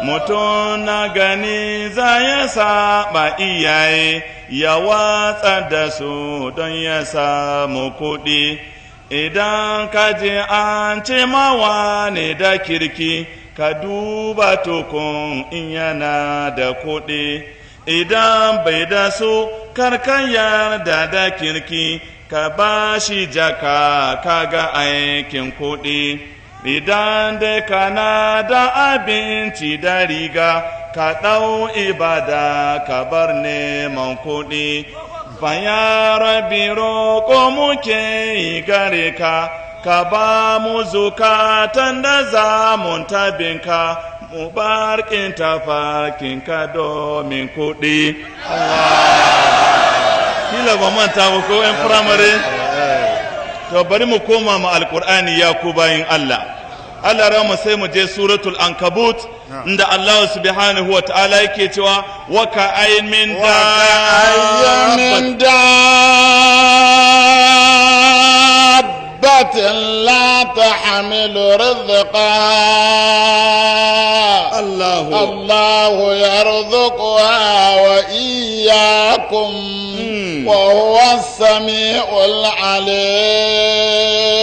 Mutum na gani za ya saba iyaye ya watsa da su don ya samu kuɗi. Idan ka ji an ce mawa ne da kirki, ka duba tukun in yana da kuɗi. Idan bai da su karkan yarda da kirki, ka ba shi jaka kaga aikin kuɗi. Idan dai kana da abinci da riga, ka ɗau ibada ka bar neman kuɗi. Baya rabi roƙo muke yi gare ka, ka ba mu zukatan da zamun tabinka, mu barkin tafarkinka domin kuɗi. Kila ba manta ba ko 'yan firamare? To bari mu koma ma alƙur'ani ya ku bayin Allah. Allah rama sai mu je suratul ankabut inda Allah subhanahu wa ta'ala yake cewa wa ka ayin min dabbatin la tahmilu rizqaha Allahu yarzuquha wa iyyakum wa huwa as-sami'ul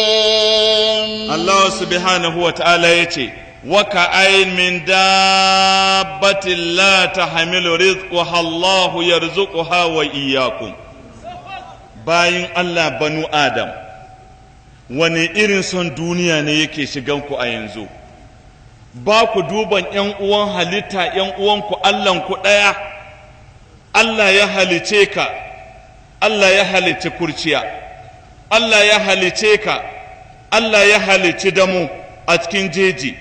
'alim. Allah subhanahu wa ta'ala yace wa ka ayin min dabbatin la tahmilu rizqaha Allahu yarzuquha wa iyyakum. Bayin Allah banu Adam, wani irin son duniya ne yake shiganku a yanzu? Ba ku duban ‘yan uwan halitta, ‘yan uwanku Allahnku ɗaya, Allah ya halice ka, Allah ya halicci kurciya, Allah ya halicce ka, Allah ya halicci damu a cikin jeji,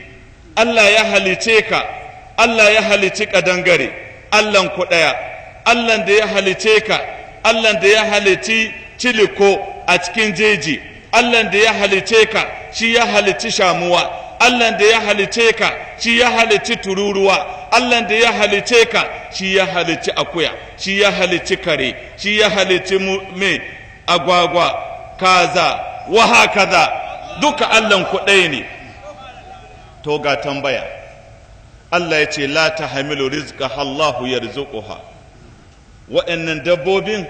Allah ya halicce ka, Allah ya halicci kadangare, Allahn ku ɗaya, Allahn da ya halicce ka, Allahn da ya halicci ciliko a cikin jeji, Allahn da ya halicce ka shi ya halicci shamuwa, Allahn da ya halicce ka shi ya halicci tururuwa, Allahn da ya halicce ka shi ya halicci akuya, shi ya halicci kare, shi ya halicci me agwagwa, kaza, wa hakaza, duka Allahn ku ɗaya ne. To ga tambaya, Allah ya ce la tahmilu rizqaha Allahu yarzuquha. Waɗannan dabbobin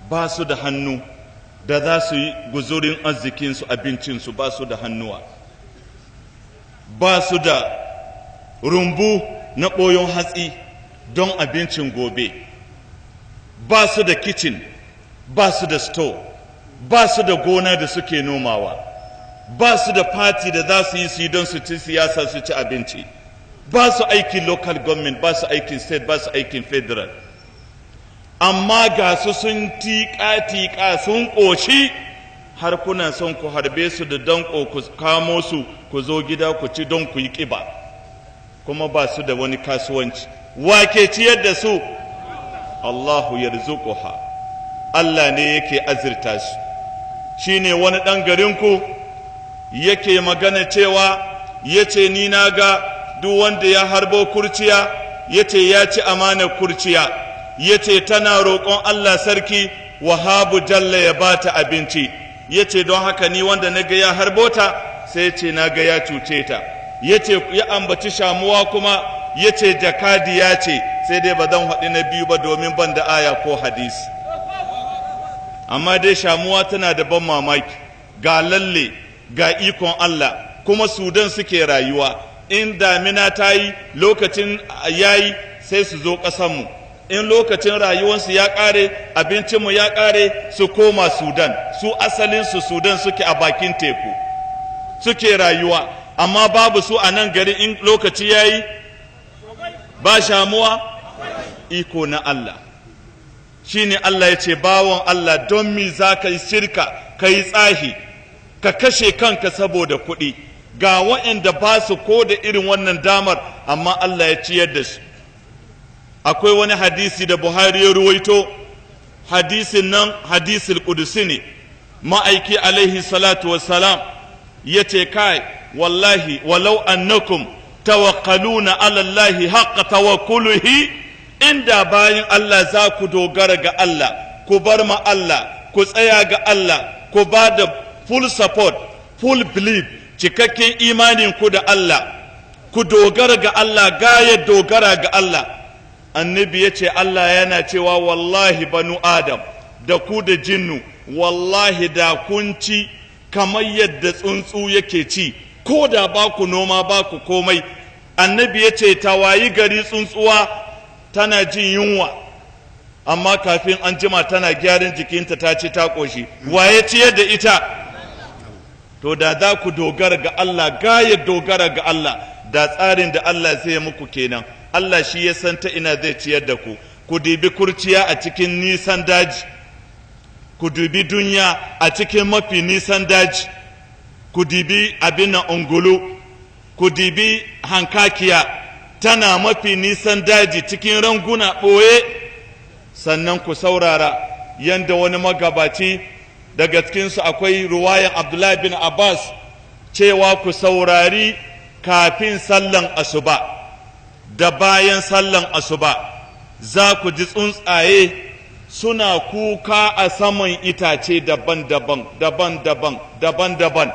ba su da hannu da za su yi guzurin arzikinsu, abincinsu, ba su da hannuwa, ba su da rumbu na ɓoyon hatsi don abincin gobe, ba su da kicin, ba su da store, ba su da gona da suke nomawa, ba su da fati da za su yi don su ci siyasa su ci abinci, ba su aikin local government, ba su aikin state, ba su aikin federal. Amma ga su sun tiƙa sun ƙoshi, har kuna son ku harbe su da danƙo ku kamo su ku zo gida ku ci don ku yi ƙiba, kuma ba su da wani kasuwanci. Wa ke ciyar da su? Allahu yarzuquha. Allah ne yake azurta su. Shine wani ɗan garinku yake magana cewa yace ni na ga duk wanda ya harbo kurciya yace ya ci amanar kurciya, yace tana roƙon Allah sarki Wahabu Jalla ya bata abinci, yace don haka ni wanda naga ya harbota sai yace naga ya cuce ta, yace ya ambaci shamuwa kuma yace jakadiya ce, sai dai ba zan haɗi na biyu ba domin ban da aya ko hadisi. Amma dai shamuwa tana da ban mamaki, ga lalle ga ikon Allah, kuma Sudan suke rayuwa. In damina ta yi lokacin yayi sai su zo ƙasanmu, in lokacin rayuwarsu ya ƙare, abincinmu ya ƙare, su koma Sudan. Su asalinsu Sudan suke a bakin teku suke rayuwa, amma babu su a nan gari. In lokaci ya yi ba shamuwa, iko na Allah. Shi ne Allah ya ce, bawon Allah, don mi za ka yi shirka, ka yi tsahi, ka kashe kanka saboda kuɗi? Ga waɗanda ba su ko da irin wannan damar, amma Allah ya ciyar da su. Akwai wani hadisi da Buhari ya ruwaito, hadisin nan hadisul Qudusi ne. Ma'aiki alaihi salatu wassalam ya ce, kai wallahi walau annakum tawakkaluna ala Allahi haqqa tawakkulihi, inda bayin Allah za ku dogara ga Allah, ku bar ma Allah, ku tsaya ga Allah, ku ba da full support, full belief, cikakken imanin ku da Allah, ku dogara ga Allah, gayar dogara ga Allah. Annabi ya ce Allah yana cewa wallahi banu Adam da ku da jinnu, wallahi da kun ci kamar yadda tsuntsu yake ci, ko da ba ku noma ba ku komai. Annabi ya ce tawayi gari tsuntsuwa tana jin yunwa, amma kafin an jima tana gyaran jikinta ta ci ta ƙoshi. Waye ciyar da ita? To da za ku dogara ga Allah, gayar dogara ga Allah, da tsarin da Allah zai muku kenan. Allah shi ya san ta ina zai ciyar da ku. Ku dubi kurciya a cikin nisan daji, ku dubi dunya a cikin mafi nisan daji, ku dubi abin na ungulu, ku dubi hankakiya tana mafi nisan daji cikin ranguna ɓoye. Sannan ku saurara yanda wani magabaci daga cikinsu akwai ruwayan Abdullahi bin Abbas cewa ku saurari kafin sallan asuba da bayan sallan asuba za ku ji tsuntsaye suna kuka a saman itace daban-daban, daban-daban, daban-daban.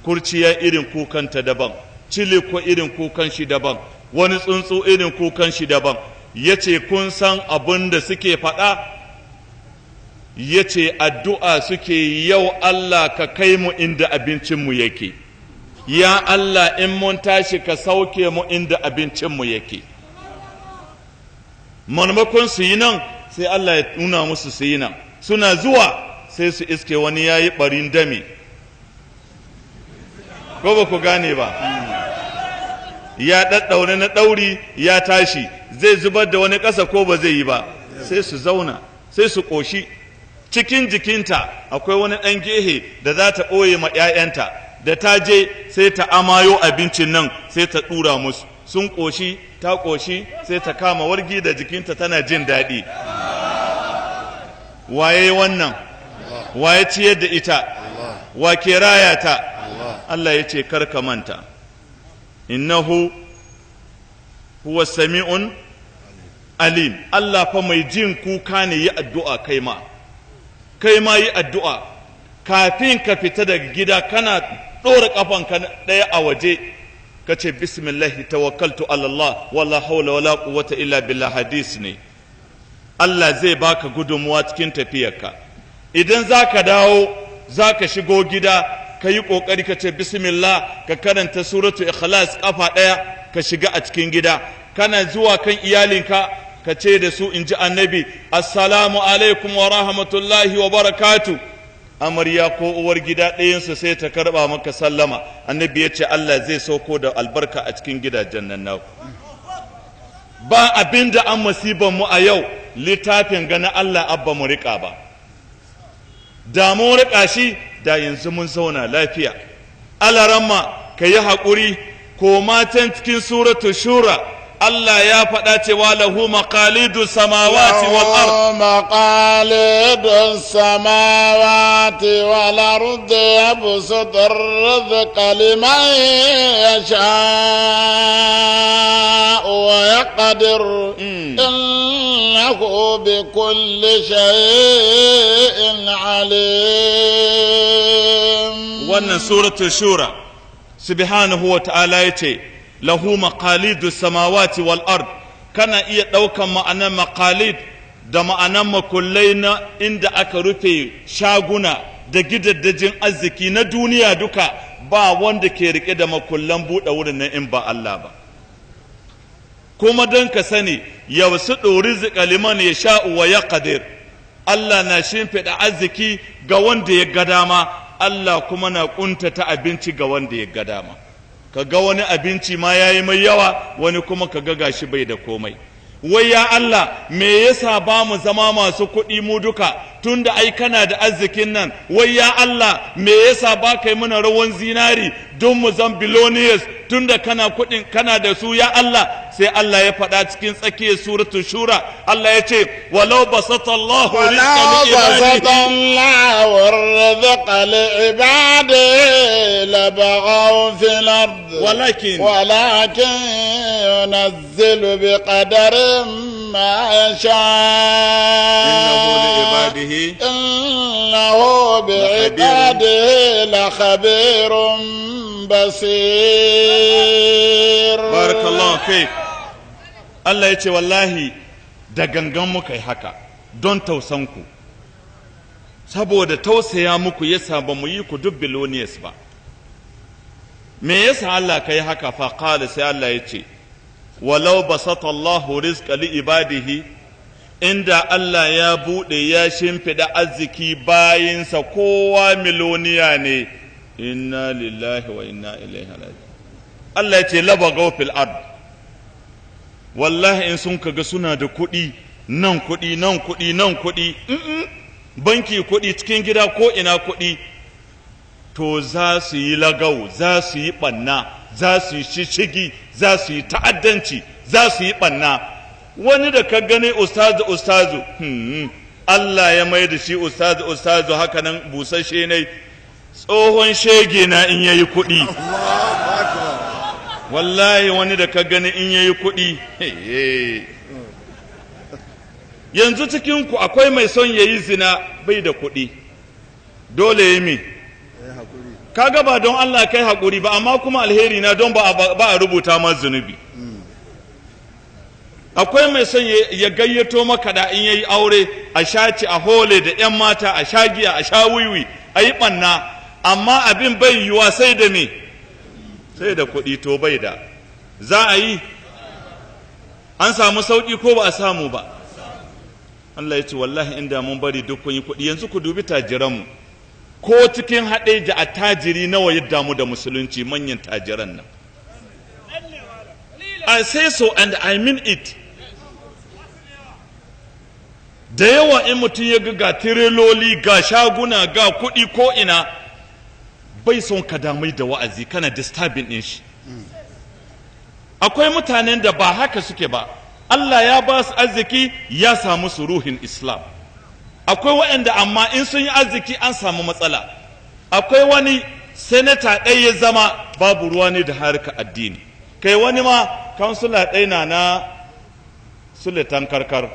Kurciya irin kukanta daban, ciliko irin kukan shi daban, wani tsuntsu irin kukan shi daban. Ya ce kun san abin da suke faɗa? Ya ce addu'a suke, yau Allah ka kai mu inda abincinmu yake, ya Allah in mun tashi ka sauke mu inda abincinmu yake. Maimakon su yi nan sai Allah ya nuna musu su yi nan, suna zuwa sai su iske wani ya yi ɓarin dami. Ko ba ku gane ba? Ya ɗaɗɗaure na ɗauri ya tashi, zai zubar da wani ƙasa ko ba zai yi ba, sai su zauna sai su ƙoshi. cikin jikinta akwai wani ɗan gehe da za ta ɓoye ma 'ya'yanta, da ta je sai ta amayo abincin nan sai ta ɗura musu, sun ƙoshi ta ƙoshi sai ta kama wargi da jikinta tana jin daɗi. Waye wannan? Waye ciyar da ita? Wa ke raya ta? Allah ya ce karka manta, innahu huwa sami'un alim. Allah fa mai jin kuka ne, yi addu'a kai ma yi addu'a kafin ka fita daga gida, kana ɗora ƙafanka ɗaya a waje ka ce bismillahi tawakkaltu ala Allah wala haula wala quwwata illa billah. Hadis ne. Allah zai baka gudunmuwa cikin tafiyarka. Idan zaka dawo zaka shigo gida, ka yi ƙoƙari ka ce bismillah, ka karanta suratu ikhlas ƙafa ɗaya, ka shiga a cikin gida. Kana zuwa kan iyalinka ka ce da su, in ji annabi, assalamu alaikum wa rahmatullahi wa barakatu. Amarya ko uwar gida ɗayansu sai ta karɓa maka sallama. Annabi ya ce Allah zai sauko da albarka a cikin gidajen nan naku. Ba abin da an musiban mu a yau, littafin gana Allah abba mu riƙa ba. Da mun riƙa shi da yanzu mun zauna lafiya. Alaramma ka yi haƙuri, ko matan cikin suratu shura Allah ya faɗa cewa lahu maqalidu samawati wal ard, maqalidu samawati wal ard yabsutu ar-rizqa liman yasha'u wa yaqdir innahu bikulli shay'in alim. Wannan suratul shura subhanahu wa ta'ala yace lahu maqalidu samawati wal ard. Kana iya ɗaukan ma'anar maqalid da ma'anar makullai na inda aka rufe shaguna da gidaddajin arziki na duniya duka. Ba wanda ke rike da makullan buɗe wurin nan in ba Allah ba. Kuma don ka sani, yabsutu rizqa liman yasha'u wa yaqdir. Allah na shimfiɗa arziki ga wanda ya ga dama, Allah kuma na ƙuntata abinci ga wanda ya ga dama. Ka ga wani abinci ma ya yi mai yawa, wani kuma ka ga gashi bai da komai. Wai ya Allah, me yasa ba mu zama masu kuɗi mu duka, tunda ai kana da arzikin nan? Wai ya Allah, me yasa ba kai muna rawan zinari don mu zan billionaires, tunda kana kuɗin kana da su ya Allah? Sai Allah ya faɗa cikin tsakiyar suratul shura, Allah ya ce walau basata Allahu rizqa li'ibadihi labaghaw fil ard walakin yunazzilu biqadarin ma yasha innahu bi'ibadihi lakhabirun basir. Barakallahu fik. Allah ya ce wallahi da gangan muka yi haka don tausanku, saboda tausaya muku yasa ba mu yi ku duk biloniyas ba. Me yasa Allah ka yi haka? Fa qala, sai Allah ya ce walau basata Allahu rizqa li ibadihi, inda Allah ya buɗe ya shimfiɗa arziki bayinsa kowa miloniya ne, inna lillahi wa inna ilaihi raji'un. Allah ya ce labagaw fil ard. Wallahi in sun kaga suna da kuɗi, nan kuɗi nan kuɗi nan kuɗi, banki kuɗi, cikin gida ko ina kuɗi, to za su yi lagau, za su yi ɓanna, za su yi shishigi, za su yi ta'addanci, za su yi ɓanna. Wani da ka gani ustazu Allah ya mai da shi ustazu haka nan busasshe ne, tsohon shege na in yayi kuɗi. Wallahi wani da ka gani in yayi kuɗi, yanzu cikinku akwai mai son yayi zina bai da kuɗi, dole yi mi kaga ba don Allah kai haƙuri ba, amma kuma alheri na don ba a rubuta ma zunubi. Akwai mai son ya gayyato maka da in yayi aure a shaci a hole da 'yan mata, a sha giya, a sha wiwi, a yi ɓanna, amma abin bai yiwa sai da me, sai da kuɗi. To bai da za a yi, an samu sauƙi ko ba a samu ba? Allah ya ce wallahi inda mun bari duk kun yi kuɗi. Yanzu ku dubi tajiranmu, ko cikin haɗeja a tajiri nawa ya damu da musulunci, manyan tajiran nan. I say so and I mean it. da yawa in mutum ya ga tireloli ga shaguna ga kuɗi ko ina bai son ka damai da wa'azi kana disturbing din shi akwai mutanen da ba haka suke ba Allah ya ba su arziki ya samu su ruhin Islam akwai waɗanda amma in sun yi arziki an samu matsala akwai wani senata ɗaya ya zama babu ruwa ne da harka addini kai wani ma kansula ɗaya na suletan karkar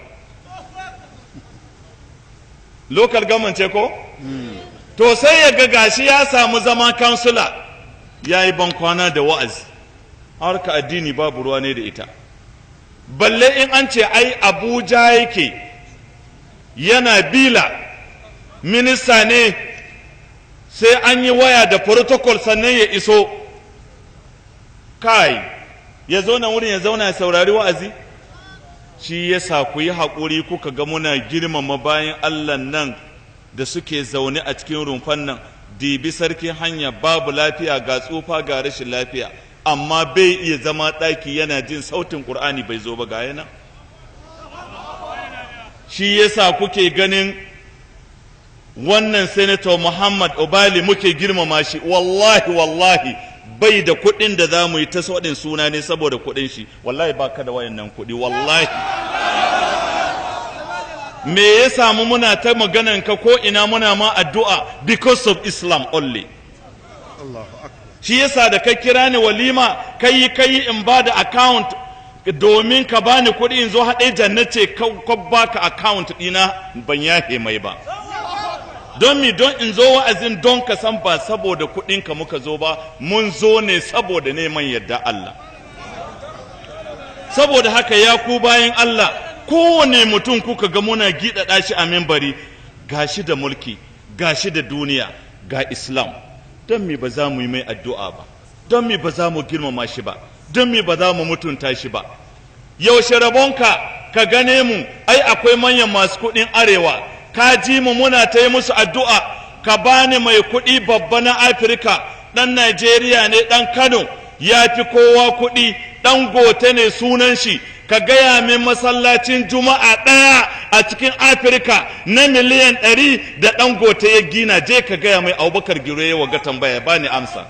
local government ce ko? To sai ya ga gashi ya samu zama kansula ya yi bankwana da wa'azi harka addini babu ruwa ne da ita balle in an ce ai Abuja yake yana bila minista ne sai an yi waya da protocol sannan ya iso kai ya zo nan wurin ya zauna ya saurari wa'azi shi yasa ku yi haƙuri kuka ga muna girmama bayan Allah nan da suke zaune a cikin rumfan nan dibi sarkin hanya babu lafiya ga tsufa ga rashin lafiya amma bai iya zama ɗaki yana jin sautin ƙur'ani bai zo ba ga yana shi yasa kuke ganin wannan senator Muhammad Obali muke girmama shi wallahi bai da kuɗin da za mu yi ta waɗin suna ne saboda kuɗin shi wallahi ba ka da wayannan kuɗi wallahi me ya samu muna ta maganan ka ko ina muna ma addu'a because of Islam only shi yasa da ka kira ni walima kai in ba da account domin ka bani kuɗi in zo haɗe jannace ka baka account ɗina ban yahe mai ba don mi don in zo wa'azin don ka san ba saboda kuɗinka muka zo ba mun zo ne saboda neman yadda Allah saboda haka ya ku bayan Allah kowane mutum kuka ga muna giɗaɗa shi a mimbari gashi da mulki gashi da duniya ga Islam don mi ba za mu yi mai addu'a ba don mi ba za mu girmama shi ba don mi ba za mu mutunta shi ba yaushe rabonka ka gane mu ai akwai manyan masu kuɗin arewa ka ji mu muna ta yi musu addu'a ka bani mai kuɗi babba na Afirka ɗan Najeriya ne ɗan Kano ya fi kowa kuɗi ɗan gote ne sunan shi ka gaya min masallacin juma'a ɗaya a cikin Afirka na miliyan 100 da ɗan gote ya gina je ka gaya mai Abubakar Giro ya waga tambaya bani amsa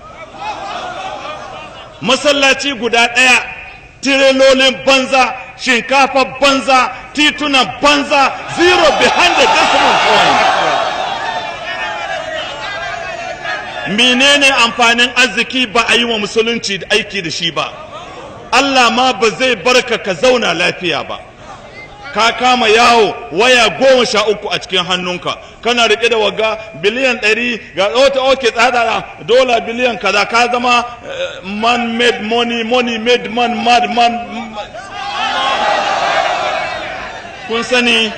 masallaci guda ɗaya tirelolin banza shinkafa banza titunan banza zero behind the decimal point menene amfanin arziki ba a yi wa musulunci da aiki da shi ba Allah ma ba zai barka ka zauna lafiya ba ka kama yawo waya 13 a cikin hannunka kana rike da waga biliyan 100 ga oke tsada dola biliyan kaza ka zama man made money made man mad man kun sani